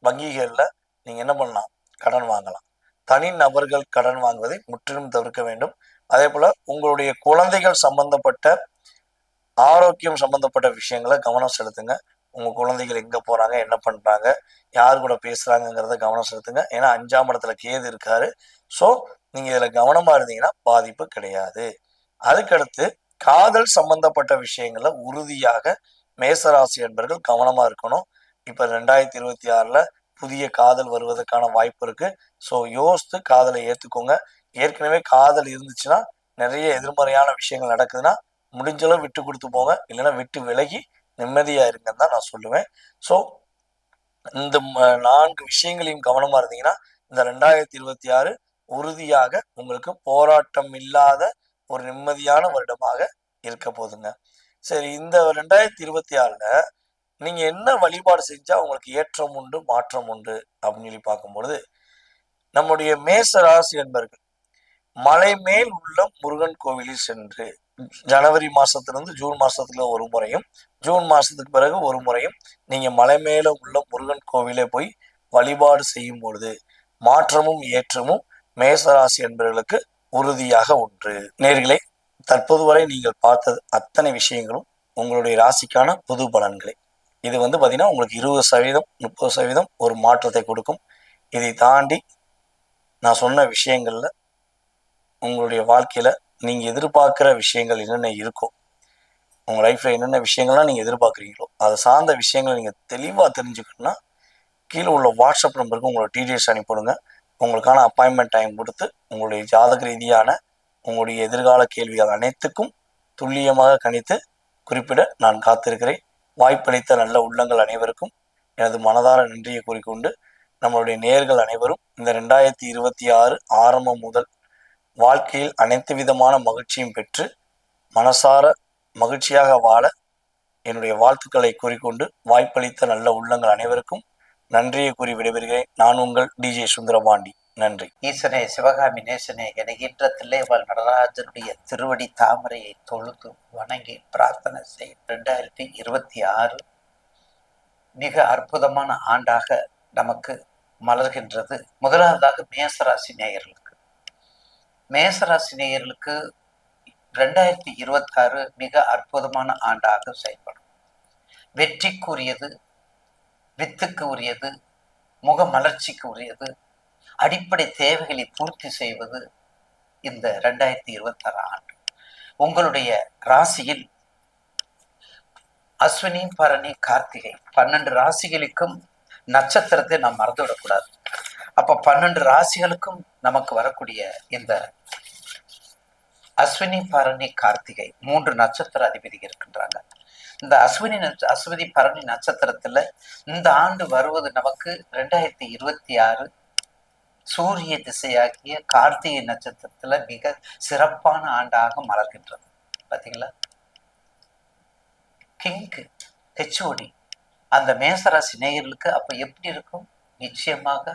S4: வங்கிகள்ல நீங்க என்ன பண்ணலாம், கடன் வாங்கலாம். தனி நபர்கள் கடன் வாங்குவதை முற்றிலும் தவிர்க்க வேண்டும். அதே போல உங்களுடைய குழந்தைகள் சம்பந்தப்பட்ட ஆரோக்கியம் சம்பந்தப்பட்ட விஷயங்களை கவனம் செலுத்துங்க. உங்க குழந்தைகள் எங்க போறாங்க, என்ன பண்றாங்க, யாரு கூட பேசுறாங்கிறத கவனம் செலுத்துங்க. ஏன்னா 5ஆம் இடத்துல கேது இருக்காரு. ஸோ நீங்க இதுல கவனமா இருந்தீங்கன்னா பாதிப்பு கிடையாது. அதுக்கடுத்து காதல் சம்பந்தப்பட்ட விஷயங்கள்ல உறுதியாக மேசராசி என்பர்கள் கவனமா இருக்கணும். இப்ப 2026 புதிய காதல் வருவதற்கான வாய்ப்பு இருக்கு. ஸோ யோசித்து காதலை ஏத்துக்கோங்க. ஏற்கனவே காதல் இருந்துச்சுன்னா நிறைய எதிர்மறையான விஷயங்கள் நடக்குதுன்னா முடிஞ்சளவு விட்டு கொடுத்து போங்க, இல்லைன்னா விட்டு விலகி நிம்மதியா இருங்கன்னு தான் நான் சொல்லுவேன். ஸோ இந்த 4 விஷயங்களையும் கவனமா இருந்தீங்கன்னா இந்த 2026 உறுதியாக உங்களுக்கு போராட்டம் இல்லாத ஒரு நிம்மதியான வருடமாக இருக்க போதுங்க. சரி, இந்த 2026 நீங்க என்ன வழிபாடு செஞ்சா உங்களுக்கு ஏற்றம் உண்டு மாற்றம் உண்டு அப்படின்னு சொல்லி பார்க்கும்பொழுது, நம்முடைய மேச ராசி என்பர்கள் மலை மேல் உள்ள முருகன் கோவிலில் சென்று ஜனவரி மாசத்திலிருந்து ஜூன் மாசத்துல ஒரு முறையும் ஜூன் மாசத்துக்கு பிறகு ஒரு முறையும் நீங்க மலை மேல உள்ள முருகன் கோவிலே போய் வழிபாடு செய்யும் பொழுது மாற்றமும் ஏற்றமும் மேசராசி என்பவர்களுக்கு உறுதியாக ஒன்று. நேயர்களே, தற்போது வரை நீங்கள் பார்த்தது அத்தனை விஷயங்களும் உங்களுடைய ராசிக்கான பொது பலன்களே. இது பார்த்தீங்கன்னா உங்களுக்கு 20% 30% ஒரு மாற்றத்தை கொடுக்கும். இதை தாண்டி நான் சொன்ன விஷயங்கள்ல உங்களுடைய வாழ்க்கையில நீங்க எதிர்பார்க்கிற விஷயங்கள் என்னென்ன இருக்கோ, உங்க லைஃப்ல என்னென்ன விஷயங்கள்லாம் நீங்க எதிர்பார்க்குறீங்களோ அதை சார்ந்த விஷயங்களை நீங்க தெளிவா தெரிஞ்சுக்கணும்னா கீழே உள்ள வாட்ஸ்அப் நம்பருக்கு உங்களோட டீடைல்ஸ் அனுப்பிவிடுங்க. உங்களுக்கான அப்பாயின்மெண்ட் டைம் கொடுத்து உங்களுடைய ஜாதக ரீதியான உங்களுடைய எதிர்கால கேள்விகள் அனைத்துக்கும் துல்லியமாக கணித்து குறிப்பிட நான் காத்திருக்கிறேன். வாய்ப்பளித்த நல்ல உள்ளங்கள் அனைவருக்கும் எனது மனதார நன்றியை கூறிக்கொண்டு, நம்மளுடைய நேயர்கள் அனைவரும் இந்த 2026 ஆரம்பம் முதல் வாழ்க்கையில் அனைத்து விதமான மகிழ்ச்சியும் பெற்று மனசார மகிழ்ச்சியாக வாழ என்னுடைய வாழ்த்துக்களை கூறிக்கொண்டு, வாய்ப்பளித்த நல்ல உள்ளங்கள் அனைவருக்கும் நன்றியை கூறி விடைபெறுகிறேன். நான் உங்கள் DJ சுந்தரபாண்டி. நன்றி.
S5: ஈசனே, சிவகாமி நேசனே, என்கின்ற தில்லைவாழ் நடராஜனுடைய திருவடி தாமரையை தொழுது வணங்கி பிரார்த்தனை செய். 2026 மிக அற்புதமான ஆண்டாக நமக்கு மலர்கின்றது. முதலாவதாக மேசராசி நேயர்களுக்கு 2026 மிக அற்புதமான ஆண்டாக செயல்படும். வெற்றிக்கு உரியது, வித்துக்கு உரியது, முக மலர்ச்சிக்கு உரியது, அடிப்படை தேவைகளை பூர்த்தி செய்வது இந்த 2026 ஆண்டு. உங்களுடைய ராசியில் அஸ்வினி, பரணி, கார்த்திகை 12 ராசிகளுக்கும் நட்சத்திரத்தை நாம் மறந்துவிடக்கூடாது. அப்ப 12 ராசிகளுக்கும் நமக்கு வரக்கூடிய இந்த அஸ்வினி, பரணி, கார்த்திகை 3 நட்சத்திர அதிபதி இருக்கின்றாங்க. இந்த அஸ்வினி பரணி நட்சத்திரத்துல இந்த ஆண்டு வருவது நமக்கு 2026 சூரிய திசையாகிய கார்த்திகை நட்சத்திரத்துல மிக சிறப்பான ஆண்டாக மலர்கின்றது. பாத்தீங்களா, கிங்கு ஹெச்ஓடி அந்த மேசராசி நேயர்களுக்கு அப்ப எப்படி இருக்கும்? நிச்சயமாக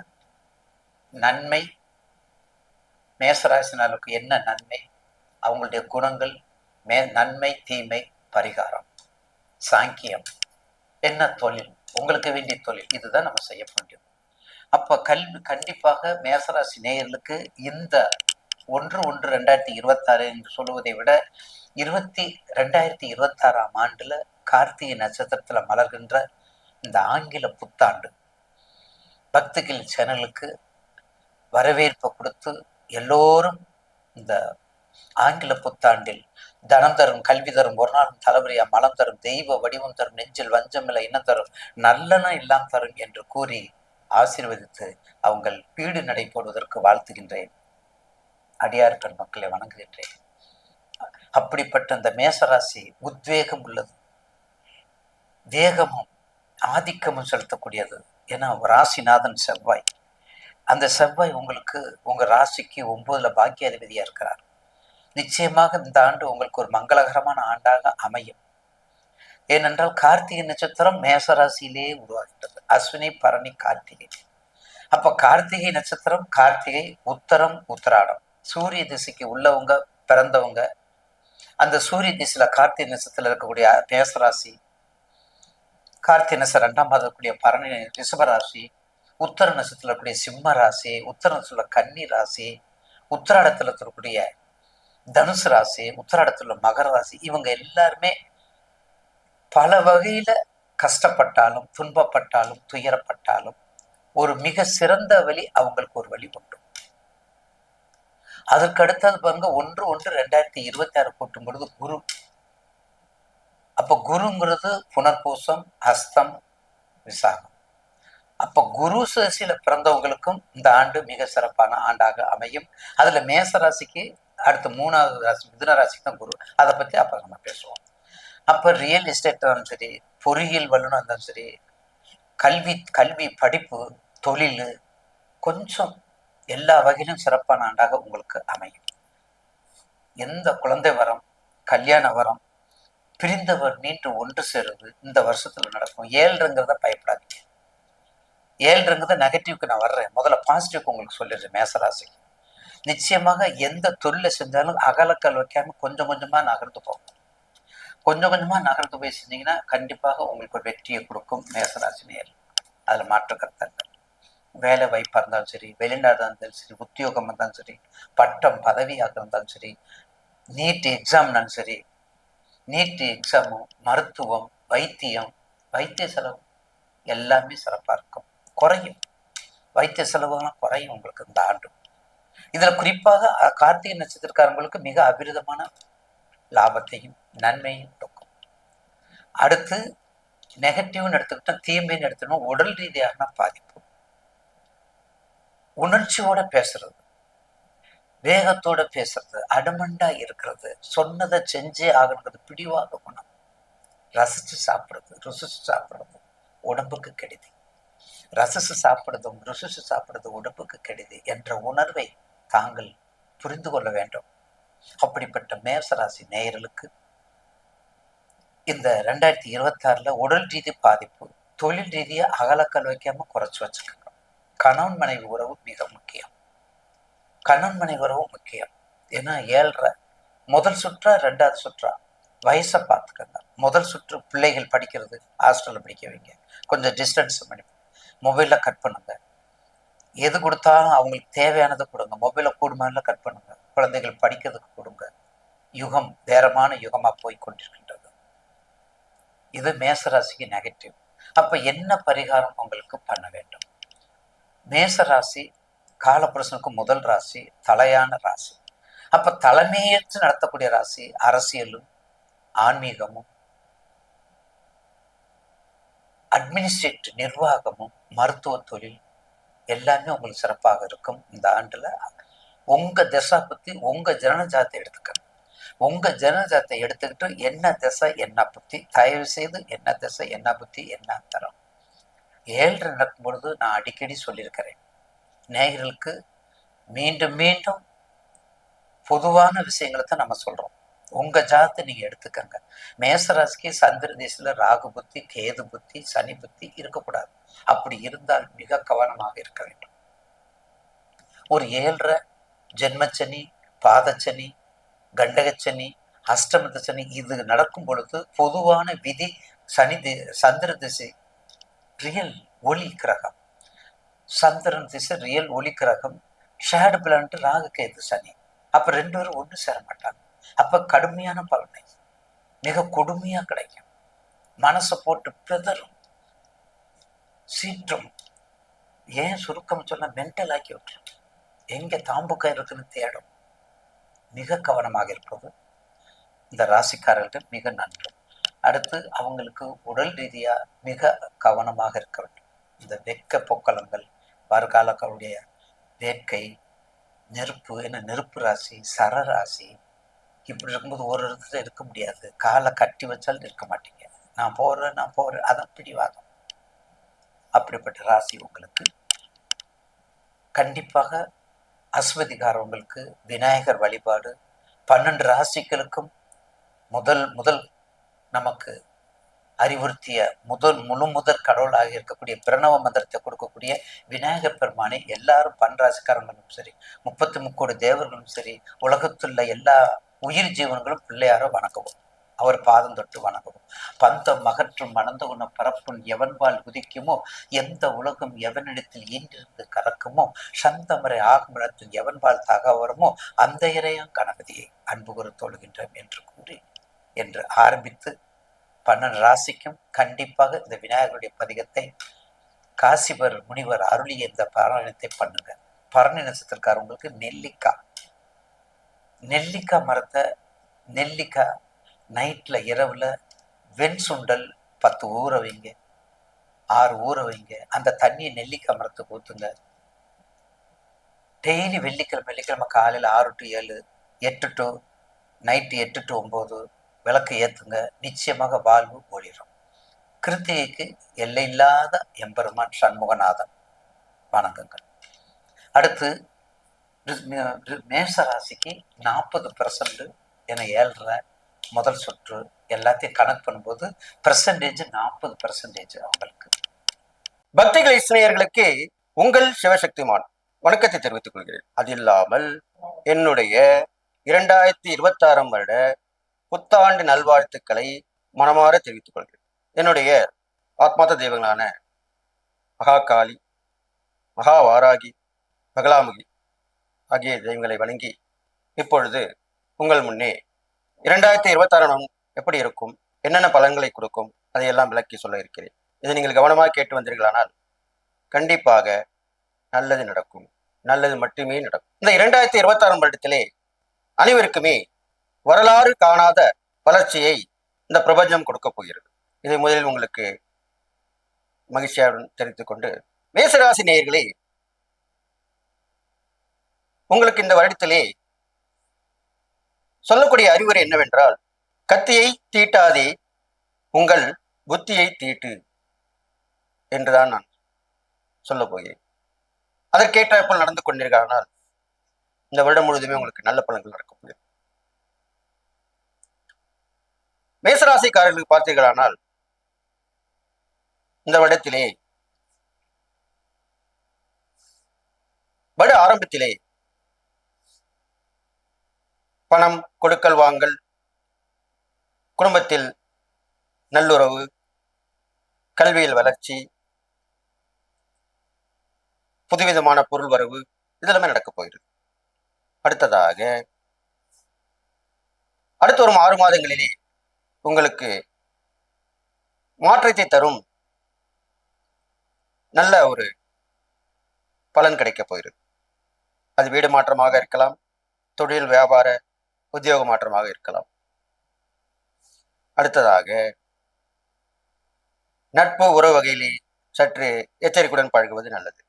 S5: நன்மை. மேசராசினருக்கு என்ன நன்மை? அவங்களுடைய குணங்கள், நன்மை, தீமை, பரிகாரம், சாங்கியம், என்ன தொழில், உங்களுக்கு வேண்டிய தொழில், இதுதான் நம்ம செய்ய முடியும். அப்ப கண்டிப்பாக மேசராசி நேயர்களுக்கு இந்த 1/1/2026 என்று சொல்லுவதை விட 2026 ஆண்டுல கார்த்திகை நட்சத்திரத்துல மலர்கின்ற இந்த ஆங்கில புத்தாண்டு பக்திகள் சேனலுக்கு வரவேற்பு கொடுத்து எல்லோரும் இந்த ஆங்கில புத்தாண்டில் தனம் தரும், கல்வி தரும், ஒரு நாளும் தலைவரியா மலம் தரும், தெய்வ வடிவம் தரும், நெஞ்சில் வஞ்சமில்லை இனம் தரும், நல்லன எல்லாம் தரும் என்று கூறி ஆசீர்வதித்து அவங்கள் பீடு நடை போடுவதற்கு வாழ்த்துகின்றேன். அடியார்கள் மக்களை வணங்குகின்றேன். அப்படிப்பட்ட அந்த மேசராசி உத்வேகம் உள்ளது, வேகமும் ஆதிக்கமும் செலுத்தக்கூடியது. ஏன்னா ராசிநாதன் செவ்வாய், அந்த செவ்வாய் உங்களுக்கு உங்க ராசிக்கு 9ல பாக்கியாதிபதியா இருக்கிறார். நிச்சயமாக இந்த ஆண்டு உங்களுக்கு ஒரு மங்களகரமான ஆண்டாக அமையும். ஏனென்றால் கார்த்திகை நட்சத்திரம் மேசராசியிலே உருவாகின்றது. அஸ்வினி, பரணி, கார்த்திகை. அப்ப கார்த்திகை நட்சத்திரம், கார்த்திகை, உத்தரம், உத்திராடம், சூரிய திசைக்கு உள்ளவங்க பிறந்தவங்க அந்த சூரிய திசையில கார்த்திகை நட்சத்திரத்தில் இருக்கக்கூடிய மேசராசி, கார்த்திகை நட்சத்திரம் 2ஆம் பாதக்கூடிய பரணி ரிஷபராசி, உத்தர நட்சத்திரத்தில் இருக்கக்கூடிய சிம்ம ராசி, உத்தர நட்சத்திர கன்னி ராசி, உத்திராடத்தில் இருக்கக்கூடிய தனுசு ராசி, உத்திராடத்தில் மகர ராசி. இவங்க எல்லாருமே பல வகையில கஷ்டப்பட்டாலும், துன்பப்பட்டாலும், துயரப்பட்டாலும் ஒரு மிக சிறந்த வழி அவங்களுக்கு ஒரு வழி உண்டு. அதற்கு அடுத்தது பாருங்க, 1/1/2026 கூட்டும் பொழுது குரு. அப்ப குருங்கிறது புனர்பூசம், ஹஸ்தம், விசாகம். அப்ப குரு ராசியில பிறந்தவங்களுக்கும் இந்த ஆண்டு மிக சிறப்பான ஆண்டாக அமையும். அதுல மேசராசிக்கு அடுத்து 3வது ராசி மிதுன ராசிக்கு தான் குரு. அதை பத்தி அப்புறம் நம்ம பேசுவோம். அப்ப ரியல் எஸ்டேட் இருந்தாலும் சரி, பொறியியல் வல்லுநர் இருந்தாலும் சரி, கல்வி படிப்பு, தொழில், கொஞ்சம் எல்லா வகையிலும் சிறப்பான ஆண்டாக உங்களுக்கு அமையும். எந்த குழந்தை வரம், கல்யாண வரம், பிரிந்தவர் மீண்டு ஒன்று சேருவது இந்த வருஷத்துல நடக்கும். 7ங்கிறத பயப்படாதீங்க. 7ங்கிறத நெகட்டிவ்க்கு நான் வர்றேன். முதல்ல பாசிட்டிவ்க்கு உங்களுக்கு சொல்லிடுறேன். மேசராசிக்கு நிச்சயமாக எந்த தொழிலை செஞ்சாலும் அகலக்கல் வைக்காம கொஞ்சம் கொஞ்சமா நகர்ந்து போகும். கொஞ்சம் கொஞ்சமா நகர்ந்து போய் செஞ்சீங்கன்னா கண்டிப்பாக உங்களுக்கு ஒரு வெற்றியை கொடுக்கும் மேசராசி நேயர். அதுல மாற்று கருத்தங்கள். வேலை வாய்ப்பாக இருந்தாலும் சரி, வெளிநாடாக இருந்தாலும் சரி, உத்தியோகம் இருந்தாலும் சரி, பட்டம் பதவியாக இருந்தாலும் சரி, நீட் எக்ஸாம்னாலும் சரி, நீட் எக்ஸாமும், மருத்துவம், வைத்திய செலவு எல்லாமே சிறப்பாக இருக்கும். குறையும், வைத்திய செலவுகள்லாம் குறையும் உங்களுக்கு இந்த ஆண்டு. இதில் குறிப்பாக கார்த்திகை நட்சத்திரக்காரங்களுக்கு மிக அபிரிதமான லாபத்தையும் நன்மையும் கொடுக்கும். அடுத்து நெகட்டிவ்னு எடுத்துக்கிட்டோம், தீமைன்னு எடுத்துக்கணும். உடல் ரீதியான பாதிப்பு, உணர்ச்சியோட பேசுறது, வேகத்தோட பேசுறது, அடமண்டா இருக்கிறது, சொன்னதை செஞ்சே ஆகணுங்கிறது, பிடிவாத குணம், ரசிச்சு சாப்பிடுறது, ருசிச்சு சாப்பிடுறது உடம்புக்கு கெடுதி, ரசிச்சு சாப்பிடுறதும் ருசிச்சு சாப்பிடுறது உடம்புக்கு கெடுதி என்ற உணர்வை தாங்கள் புரிந்து கொள்ள வேண்டும். அப்படிப்பட்ட மேசராசி நேயர்களுக்கு இந்த 2026 உடல் ரீதி பாதிப்பு, தொழில் ரீதியா அகலக்கல் வைக்காம குறைச்சு வச்சுக்கணும். கணவன் மனைவி உறவு மிக முக்கியம். கணவன் மனைவி உறவு முக்கியம். ஏன்னா 7.5 முதல் சுற்றா 2வது சுற்றா வயசை பார்த்துக்கங்க. முதல் சுற்று பிள்ளைகள் படிக்கிறது, ஹாஸ்டலில் படிக்க வைங்க, கொஞ்சம் டிஸ்டன்ஸ் பண்ணி மொபைல்ல கட் பண்ணுங்க. எது கொடுத்தாலும் அவங்களுக்கு தேவையானதை கொடுங்க. மொபைலை கூடுமாதிரில கட் பண்ணுங்க. குழந்தைகள் படிக்கிறதுக்கு கொடுங்க. யுகம் வேறமான யுகமா போய் கொண்டிருக்கின்றது. இது மேசராசிக்கு நெகட்டிவ். அப்ப என்ன பரிகாரம் உங்களுக்கு பண்ண வேண்டும்? மேசராசி காலபுருஷனுக்கு முதல் ராசி, தலையான ராசி. அப்ப தலைமையேற்று நடத்தக்கூடிய ராசி. அரசியலும் ஆன்மீகமும் அட்மினிஸ்ட்ரேட்டிவ் நிர்வாகமும் மருத்துவ தொழில் எல்லாமே உங்களுக்கு சிறப்பாக இருக்கும். இந்த ஆண்டுல உங்க திசை பத்தி உங்க ஜனனஜாத்தை எடுத்துக்கணும். உங்க ஜனனஜாத்தை எடுத்துக்கிட்டு என்ன திசை என்ன புத்தி, தயவு செய்து என்ன திசை என்ன புத்தி என்ன தரம். 7 நடக்கும் பொழுது நான் அடிக்கடி சொல்லியிருக்கிறேன் நேயர்களுக்கு, மீண்டும் மீண்டும் பொதுவான விஷயங்களை தான் நம்ம சொல்றோம். உங்க ஜாதத்தை நீங்க எடுத்துக்கங்க. மேசராசிக்கு சந்திர தேசத்துல ராகு புத்தி, கேது புத்தி, சனி புத்தி இருக்கக்கூடாது. அப்படி இருந்தால் மிக கவனமாக இருக்க வேண்டும். ஒரு 7.5 ஜென்மச்சனி, பாதச்சனி, கண்டகச்சனி, அஷ்டமத சனி இது நடக்கும் பொழுது பொதுவான விதி சந்திர திசை ரியல் ஒளி கிரகம், சந்திரன் திசை ரியல் ஒளி கிரகம், ஷேடு பிளான்ட் ராகு கேது சனி. அப்ப 2 பேரும் ஒன்று சேர மாட்டாங்க. அப்ப கடுமையான பலனை மிக கொடுமையா கிடைக்கும். மனசை போட்டு பிதறும், சீற்றும், ஏன் சுருக்கம் சொன்னா மென்டல் ஆக்கி விட்டுரும். எங்க தாம்புக்கா இருக்குன்னு தேடும். மிக கவனமாக இருப்பது இந்த ராசிக்காரர்கள் மிக நன்று. அடுத்து அவங்களுக்கு உடல் ரீதியா மிக கவனமாக இருக்க வேண்டும். இந்த வெக்க பொக்கலங்கள், வருகாலங்களுடைய வேட்கை, நெருப்பு, என்ன நெருப்பு ராசி, சர ராசி, இப்படி இருக்கும்போது ஒரு இடத்துல இருக்க முடியாது. காலை கட்டி வச்சாலும் இருக்க மாட்டீங்க. நான் போறேன் அதான் பிடிவாதம். அப்படிப்பட்ட ராசி உங்களுக்கு கண்டிப்பாக அஸ்வதிகாரவங்களுக்கு விநாயகர் வழிபாடு 12 ராசிகளுக்கும் முதல் நமக்கு அறிவுறுத்திய முதற் கடவுளாக இருக்கக்கூடிய பிரணவ மந்திரத்தை கொடுக்கக்கூடிய விநாயகர் பெருமானை எல்லாரும் 12 ராசிக்காரங்களும் சரி, 33 கோடி தேவர்களும் சரி, உலகத்துள்ள எல்லா உயிர் ஜீவன்களும் பிள்ளையார வணங்கவும், அவர் பாதம் தொட்டு வணங்கவும். பந்தம் மகற்றும் மணந்த குண பரப்புன் எவன்பால் உதிக்குமோ, எந்த உலகம் எவனிடத்தில் ஈண்டிருந்து கலக்குமோ, சந்தமரை ஆகுமிடத்தில் எவன்பால் தகவரமோ, அந்த இறையம் கணபதியை அன்பு கூற தோழுகின்றோம் என்று கூறி என்று ஆரம்பித்து 12 ராசிக்கும் கண்டிப்பாக இந்த விநாயகருடைய பதிகத்தை காசிபர் முனிவர் அருளிய இந்த பாராயணத்தை பண்ணுங்க. பரணி நட்சத்திரக்காரங்களுக்கு நெல்லிக்காய் மரத்தை நெல்லிக்காய் நைட்ல இரவுல வெண்சுண்டல் 10 ஊற வைங்க, 6 ஊற வைங்க. அந்த தண்ணியை நெல்லிக்காய் மரத்துக்கு ஊத்துங்க. டெய்லி வெள்ளிக்கிழமை காலையில 6 to 7, 8 to நைட்டு 8 to 9 விளக்கு ஏத்துங்க. நிச்சயமாக வாழ்வு ஒளிரும். கிருத்திகைக்கு எல்லையில்லாத எம்பெருமான் சண்முகநாதன் வணங்குங்கள். அடுத்து மேச ராசிக்கு 40% என 7.5 முதல் சுற்று எல்லாத்தையும் கணக்கு பண்ணும்போது பெர்சன்டேஜ் 40% அவங்களுக்கு.
S6: பக்திகளை சிநேயர்களுக்கு உங்கள் சிவசக்திமான் வணக்கத்தை தெரிவித்துக் கொள்கிறேன். அது இல்லாமல் என்னுடைய 2026 வருட புத்தாண்டு நல்வாழ்த்துக்களை மனமாற தெரிவித்துக் கொள்கிறேன். என்னுடைய ஆத்மார்த்த தெய்வங்களான மகாகாளி, மகாவாராகி, பகலாமுகி ஆகிய தெய்வங்களை வணங்கி இப்பொழுது உங்கள் முன்னே 2026 எப்படி இருக்கும், என்னென்ன பலன்களை கொடுக்கும், அதையெல்லாம் விளக்கி சொல்ல இருக்கிறேன். இதை நீங்கள் கவனமாக கேட்டு வந்தீர்களானால் கண்டிப்பாக நல்லது நடக்கும், நல்லது மட்டுமே நடக்கும். இந்த 2026 வருடத்திலே அனைவருக்குமே வரலாறு காணாத வளர்ச்சியை இந்த பிரபஞ்சம் கொடுக்க போகிறது. இதை முதலில் உங்களுக்கு மகிழ்ச்சியுடன் தெரிவித்துக் கொண்டு, மேசராசி நேயர்களே, உங்களுக்கு இந்த வருடத்திலே சொல்லக்கூடிய அறிவுரை என்னவென்றால், கத்தியை தீட்டாதே, உங்கள் புத்தியை தீட்டு என்றுதான் நான் சொல்ல போகிறேன். அதற்கேற்றாற்போல் நடந்து கொண்டிருக்கிறானால் இந்த வருடம் முழுவதுமே உங்களுக்கு நல்ல பலன்கள் நடக்க போகிறது. மேசராசிக்காரர்களுக்கு பார்த்தீர்களானால் இந்த வருடத்திலே வருட ஆரம்பத்திலே பணம் கொடுக்கல் வாங்கல், குடும்பத்தில் நல்லுறவு, கல்வியில் வளர்ச்சி, புதுவிதமான பொருள் வரவு, இதெல்லாமே நடக்கப் போகிறது. அடுத்ததாக அடுத்த வரும் 6 மாதங்களிலே உங்களுக்கு மாற்றத்தை தரும் நல்ல ஒரு பலன் கிடைக்கப் போகிறது. அது வீடு மாற்றமாக இருக்கலாம், தொழில் வியாபார உத்தியோக மாற்றமாக இருக்கலாம். அடுத்ததாக நட்பு உறவு வகையிலே சற்று எச்சரிக்கையுடன் பழகுவது நல்லது.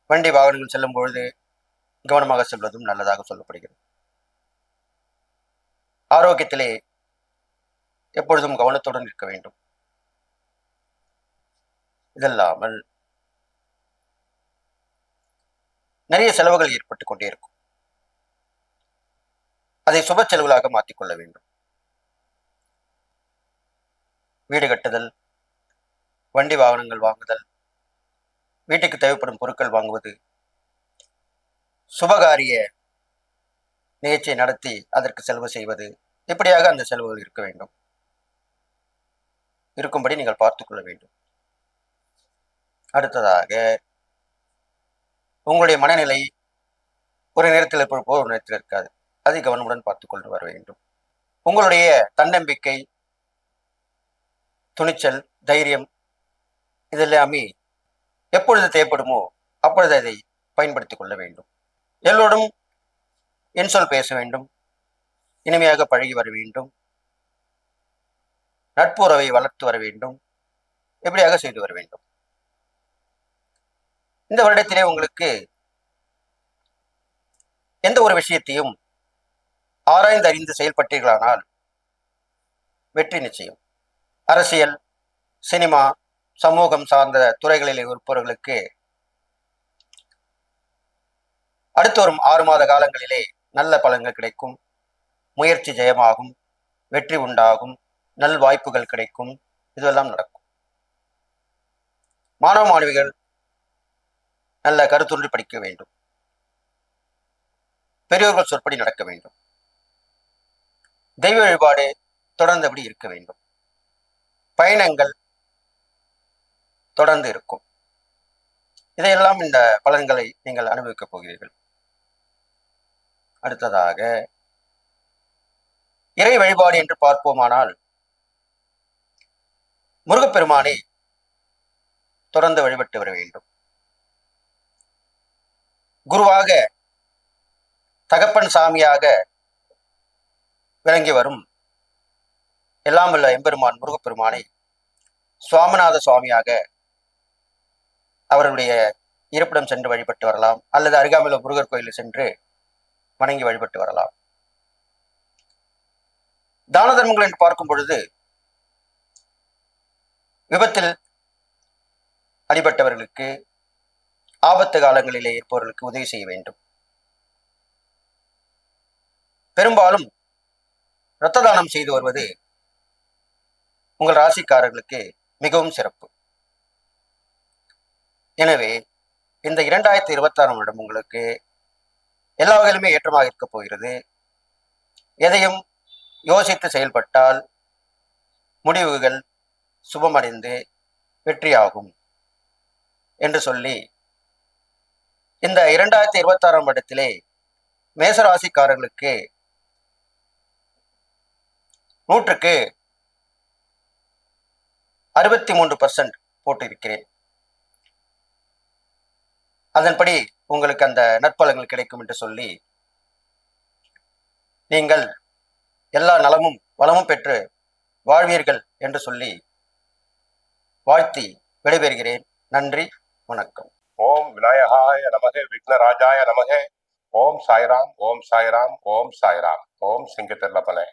S6: வண்டி வாகனங்கள் செல்லும் பொழுது கவனமாக செல்வதும் நல்லதாக சொல்லப்படுகிறது. ஆரோக்கியத்திலே எப்பொழுதும் கவனத்துடன் இருக்க வேண்டும். இதல்லாமல் நிறைய செலவுகள் ஏற்பட்டுக் கொண்டே இருக்கும். அதை சுப செலவுகளாக மாற்றிக்கொள்ள வேண்டும். வீடு கட்டுதல், வண்டி வாகனங்கள் வாங்குதல், வீட்டுக்கு தேவைப்படும் பொருட்கள் வாங்குவது, சுபகாரிய நிகழ்ச்சியை நடத்தி அதற்கு செலவு செய்வது, இப்படியாக அந்த செலவுகள் இருக்க வேண்டும். இருக்கும்படி நீங்கள் பார்த்துக் கொள்ள வேண்டும். அடுத்ததாக உங்களுடைய மனநிலை ஒரு நேரத்தில் இருப்போ ஒரு நேரத்தில் இருக்காது. அதை கவனமுடன் பார்த்துக் கொண்டு வர வேண்டும். உங்களுடைய தன்னம்பிக்கை, துணிச்சல், தைரியம் இதெல்லாமே எப்பொழுது தேவைப்படுமோ அப்பொழுது அதை பயன்படுத்திக் கொள்ள வேண்டும். எல்லோரும் இன்சொல் பேச வேண்டும், இனிமையாக பழகி வர வேண்டும், நட்புறவை வளர்த்து வர வேண்டும், எப்படியாக செய்து வர வேண்டும். இந்த வருடத்திலே உங்களுக்கு எந்த ஒரு விஷயத்தையும் ஆராய்ந்து அறிந்து செயல்பட்டீர்களானால் வெற்றி நிச்சயம். அரசியல், சினிமா, சமூகம் சார்ந்த துறைகளில் இருப்பவர்களுக்கு அடுத்து வரும் 6 மாத காலங்களிலே நல்ல பலன்கள் கிடைக்கும், முயற்சி ஜெயமாகும், வெற்றி உண்டாகும், நல் வாய்ப்புகள் கிடைக்கும், இதெல்லாம் நடக்கும். மாணவ மாணவிகள் நல்ல கருத்துன்று படிக்க வேண்டும், பெரியோர்கள் சொற்படி நடக்க வேண்டும், தெய்வ வழிபாடு தொடர்ந்தபடி இருக்க வேண்டும், பயணங்கள் தொடர்ந்து இருக்கும். இதையெல்லாம் இந்த பலன்களை நீங்கள் அனுபவிக்கப் போகிறீர்கள். அடுத்ததாக இறை வழிபாடு என்று பார்ப்போமானால் முருகப்பெருமானை தொடர்ந்து வழிபட்டு வர வேண்டும். குருவாக, தகப்பன் சாமியாக விளங்கி வரும் எல்லாம் வல்ல எம்பெருமான் முருகப்பெருமானை சுவாமிநாத சுவாமியாக அவருடைய இருப்பிடம் சென்று வழிபட்டு வரலாம், அல்லது அருகாமையில் முருகர் கோயிலில் சென்று வணங்கி வழிபட்டு வரலாம். தான தர்மங்கள் என்று பார்க்கும் பொழுது விபத்தில் அடிபட்டவர்களுக்கு, ஆபத்து காலங்களிலே இருப்பவர்களுக்கு உதவி செய்ய வேண்டும். பெரும்பாலும் இரத்த தானம் செய்து வருவது உங்கள் ராசிக்காரர்களுக்கு மிகவும் சிறப்பு. எனவே இந்த 2026 வருடம் உங்களுக்கு எல்லா வகையிலுமே ஏற்றமாக இருக்க போகிறது. எதையும் யோசித்து செயல்பட்டால் முடிவுகள் சுபமடைந்து வெற்றியாகும். என்று சொல்லி இந்த 2026ஆம் வருடத்திலே மேசராசிக்காரர்களுக்கு 100க்கு 63% போட்டிருக்கிறேன். அதன்படி உங்களுக்கு அந்த நற்பலன்கள் கிடைக்கும் என்று சொல்லி நீங்கள் எல்லா நலமும் வளமும் பெற்று வாழ்வீர்கள் என்று சொல்லி வாழ்த்தி விடைபெறுகிறேன். நன்றி, வணக்கம்.
S7: ஓம் விநாயகாய நமக, விக்னராஜாய நமக. ஓம் சாய்ராம், ஓம் சாய்ராம், ஓம் சாய்ராம், ஓம் சிங்கத்திரப்பனே.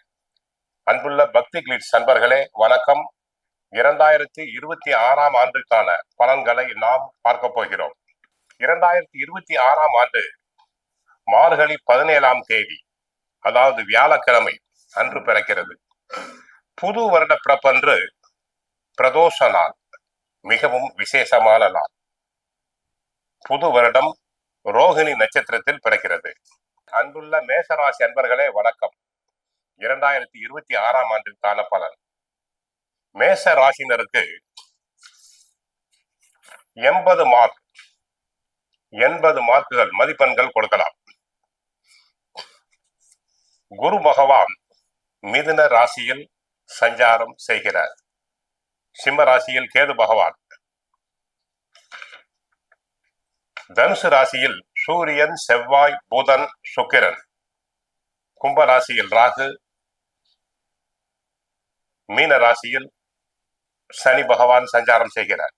S7: அன்புள்ள பக்தி கிளிட்ஸ் நண்பர்களே, வணக்கம். 2026ஆம் ஆண்டுக்கான பலன்களை நாம் பார்க்க போகிறோம். 2026ஆம் ஆண்டு மார்கழி 17ஆம் தேதி, அதாவது வியாழக்கிழமை அன்று பிறக்கிறது. புது வருட பிறப்பன்று பிரதோஷ நாள், மிகவும் விசேஷமான நாள். புது வருடம் ரோகிணி நட்சத்திரத்தில் பிறக்கிறது. அன்புள்ள மேசராசி அன்பர்களே, வணக்கம். 2026ஆம் ஆண்டிற்கான பலன். மேச ராசினருக்கு 80 மார்க்குகள் மதிப்பெண்கள் கொடுக்கலாம். குரு பகவான் மிதுன ராசியில் சஞ்சாரம் செய்கிறார். சிம்ம ராசியில் கேது பகவான், தனுசு ராசியில் சூரியன், செவ்வாய், புதன், சுக்கிரன், கும்ப ராசியில் ராகு, மீன ராசியில் சனி பகவான் சஞ்சாரம் செய்கிறார்.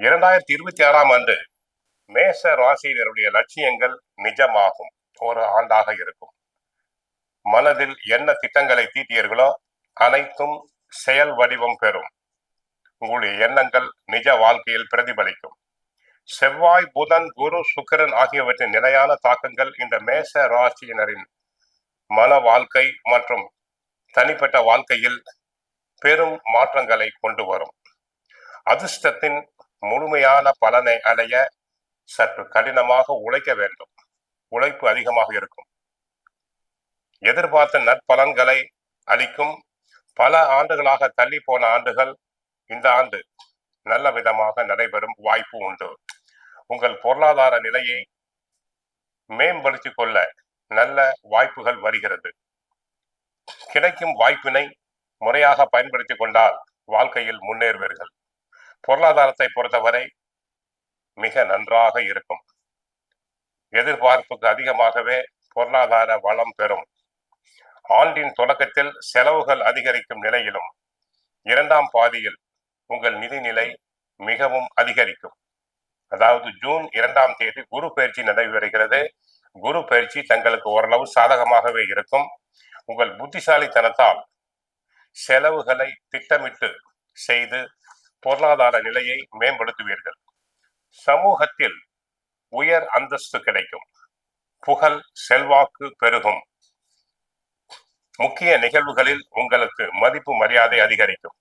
S7: 2026ஆம் ஆண்டு மேச ராசியினருடைய லட்சியங்கள் நிஜமாகும் ஒரு ஆண்டாக இருக்கும். மனதில் என்ன திட்டங்களை தீட்டியீர்களோ அனைத்தும் செயல் வடிவம் பெறும். உங்களுடைய எண்ணங்கள் நிஜ வாழ்க்கையில் பிரதிபலிக்கும். செவ்வாய், புதன், குரு, சுக்கிரன் ஆகியவற்றின் நிலையான தாக்கங்கள் இந்த மேச ராசியினரின் மன வாழ்க்கை மற்றும் தனிப்பட்ட வாழ்க்கையில் பெரும் மாற்றங்களை கொண்டு வரும். அதிர்ஷ்டத்தின் முழுமையான பலனை அடைய சற்று கடினமாக உழைக்க வேண்டும். உழைப்பு அதிகமாக இருக்கும். எதிர்பார்த்த நற்பலன்களை அளிக்கும். பல ஆண்டுகளாக தள்ளி போன ஆண்டுகள் இந்த ஆண்டு நல்ல விதமாக நடைபெறும் வாய்ப்பு உண்டு. உங்கள் பொருளாதார நிலையை மேம்படுத்திக் கொள்ள நல்ல வாய்ப்புகள் வருகிறது. கிடைக்கும் வாய்ப்பினை முறையாக பயன்படுத்திக் கொண்டால் வாழ்க்கையில் முன்னேறுவீர்கள். பொருளாதாரத்தை பொறுத்தவரை மிக நன்றாக இருக்கும். எதிர்பார்ப்புக்கு அதிகமாகவே பொருளாதார வளம் பெறும். ஆண்டின் தொடக்கத்தில் செலவுகள் அதிகரிக்கும் நிலையிலும் 2ஆம் பாதியில் உங்கள் நிதிநிலை மிகவும் அதிகரிக்கும். அதாவது ஜூன் 2ஆம் தேதி குரு பயிற்சி நடைபெறுகிறது. குரு பயிற்சி தங்களுக்கு ஓரளவு சாதகமாகவே இருக்கும். உங்கள் புத்திசாலித்தனத்தால் செலவுகளை திட்டமிட்டு செய்து பொருளாதார நிலையை மேம்படுத்துவீர்கள். சமூகத்தில் உயர் அந்தஸ்து கிடைக்கும். புகழ், செல்வாக்கு பெருகும். முக்கிய நிகழ்வுகளில் உங்களுக்கு மதிப்பு மரியாதை அதிகரிக்கும்.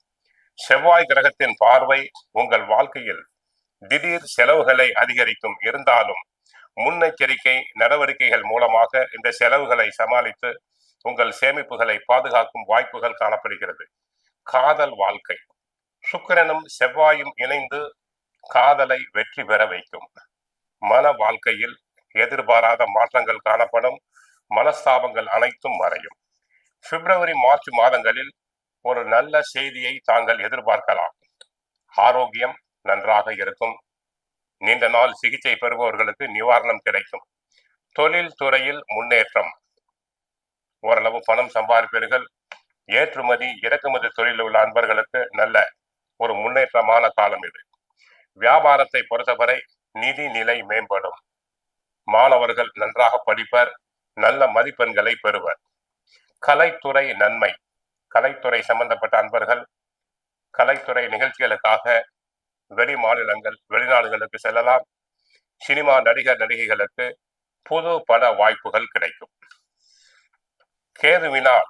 S7: செவ்வாய் கிரகத்தின் பார்வை உங்கள் வாழ்க்கையில் திடீர் செலவுகளை அதிகரிக்கும். இருந்தாலும் முன்னெச்சரிக்கை நடவடிக்கைகள் மூலமாக இந்த செலவுகளை சமாளித்து உங்கள் சேமிப்புகளை பாதுகாக்கும் வாய்ப்புகள் காணப்படுகிறது. காதல் வாழ்க்கை. சுக்கிரனும் செவ்வாயும் இணைந்து காதலை வெற்றி பெற வைக்கும். மன வாழ்க்கையில் எதிர்பாராத மாற்றங்கள் காணப்படும். மனஸ்தாபங்கள் அனைத்தும் மறையும். பிப்ரவரி, மார்ச் மாதங்களில் ஒரு நல்ல செய்தியை தாங்கள் எதிர்பார்க்கலாம். ஆரோக்கியம் நன்றாக இருக்கும். நீண்ட நாள் சிகிச்சை பெறுபவர்களுக்கு நிவாரணம் கிடைக்கும். தொழில் துறையில் முன்னேற்றம். ஓரளவு பணம் சம்பாதிப்பீர்கள். ஏற்றுமதி இறக்குமதி தொழில் உள்ள அன்பர்களுக்கு நல்ல ஒரு முன்னேற்றமான காலம் இது. வியாபாரத்தை பொறுத்தவரை நிதி நிலை மேம்படும். மாணவர்கள் நன்றாக படிப்பர். நல்ல மதிப்பெண்களை பெறுவர். கலைத்துறை நன்மை. கலைத்துறை சம்பந்தப்பட்ட அன்பர்கள் கலைத்துறை நிகழ்ச்சிகளுக்காக வெளி மாநிலங்கள், வெளிநாடுகளுக்கு செல்லலாம். சினிமா நடிகர், நடிகைகளுக்கு புது பட வாய்ப்புகள் கிடைக்கும். கேதுவினால்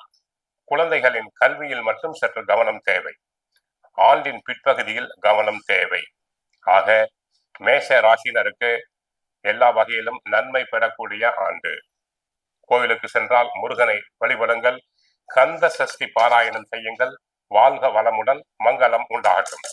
S7: குழந்தைகளின் கல்வியில் மட்டும் சற்று கவனம் தேவை. ஆண்டின் பிற்பகுதியில் கவனம் தேவை. ஆக மேஷ ராசினருக்கு எல்லா வகையிலும் நன்மை பெறக்கூடிய ஆண்டு. கோவிலுக்கு சென்றால் முருகனை வழிபடுங்கள். கந்த சஷ்டி பாராயணம் செய்யுங்கள். வாழ்க வளமுடன், மங்களம் உண்டாகட்டும்.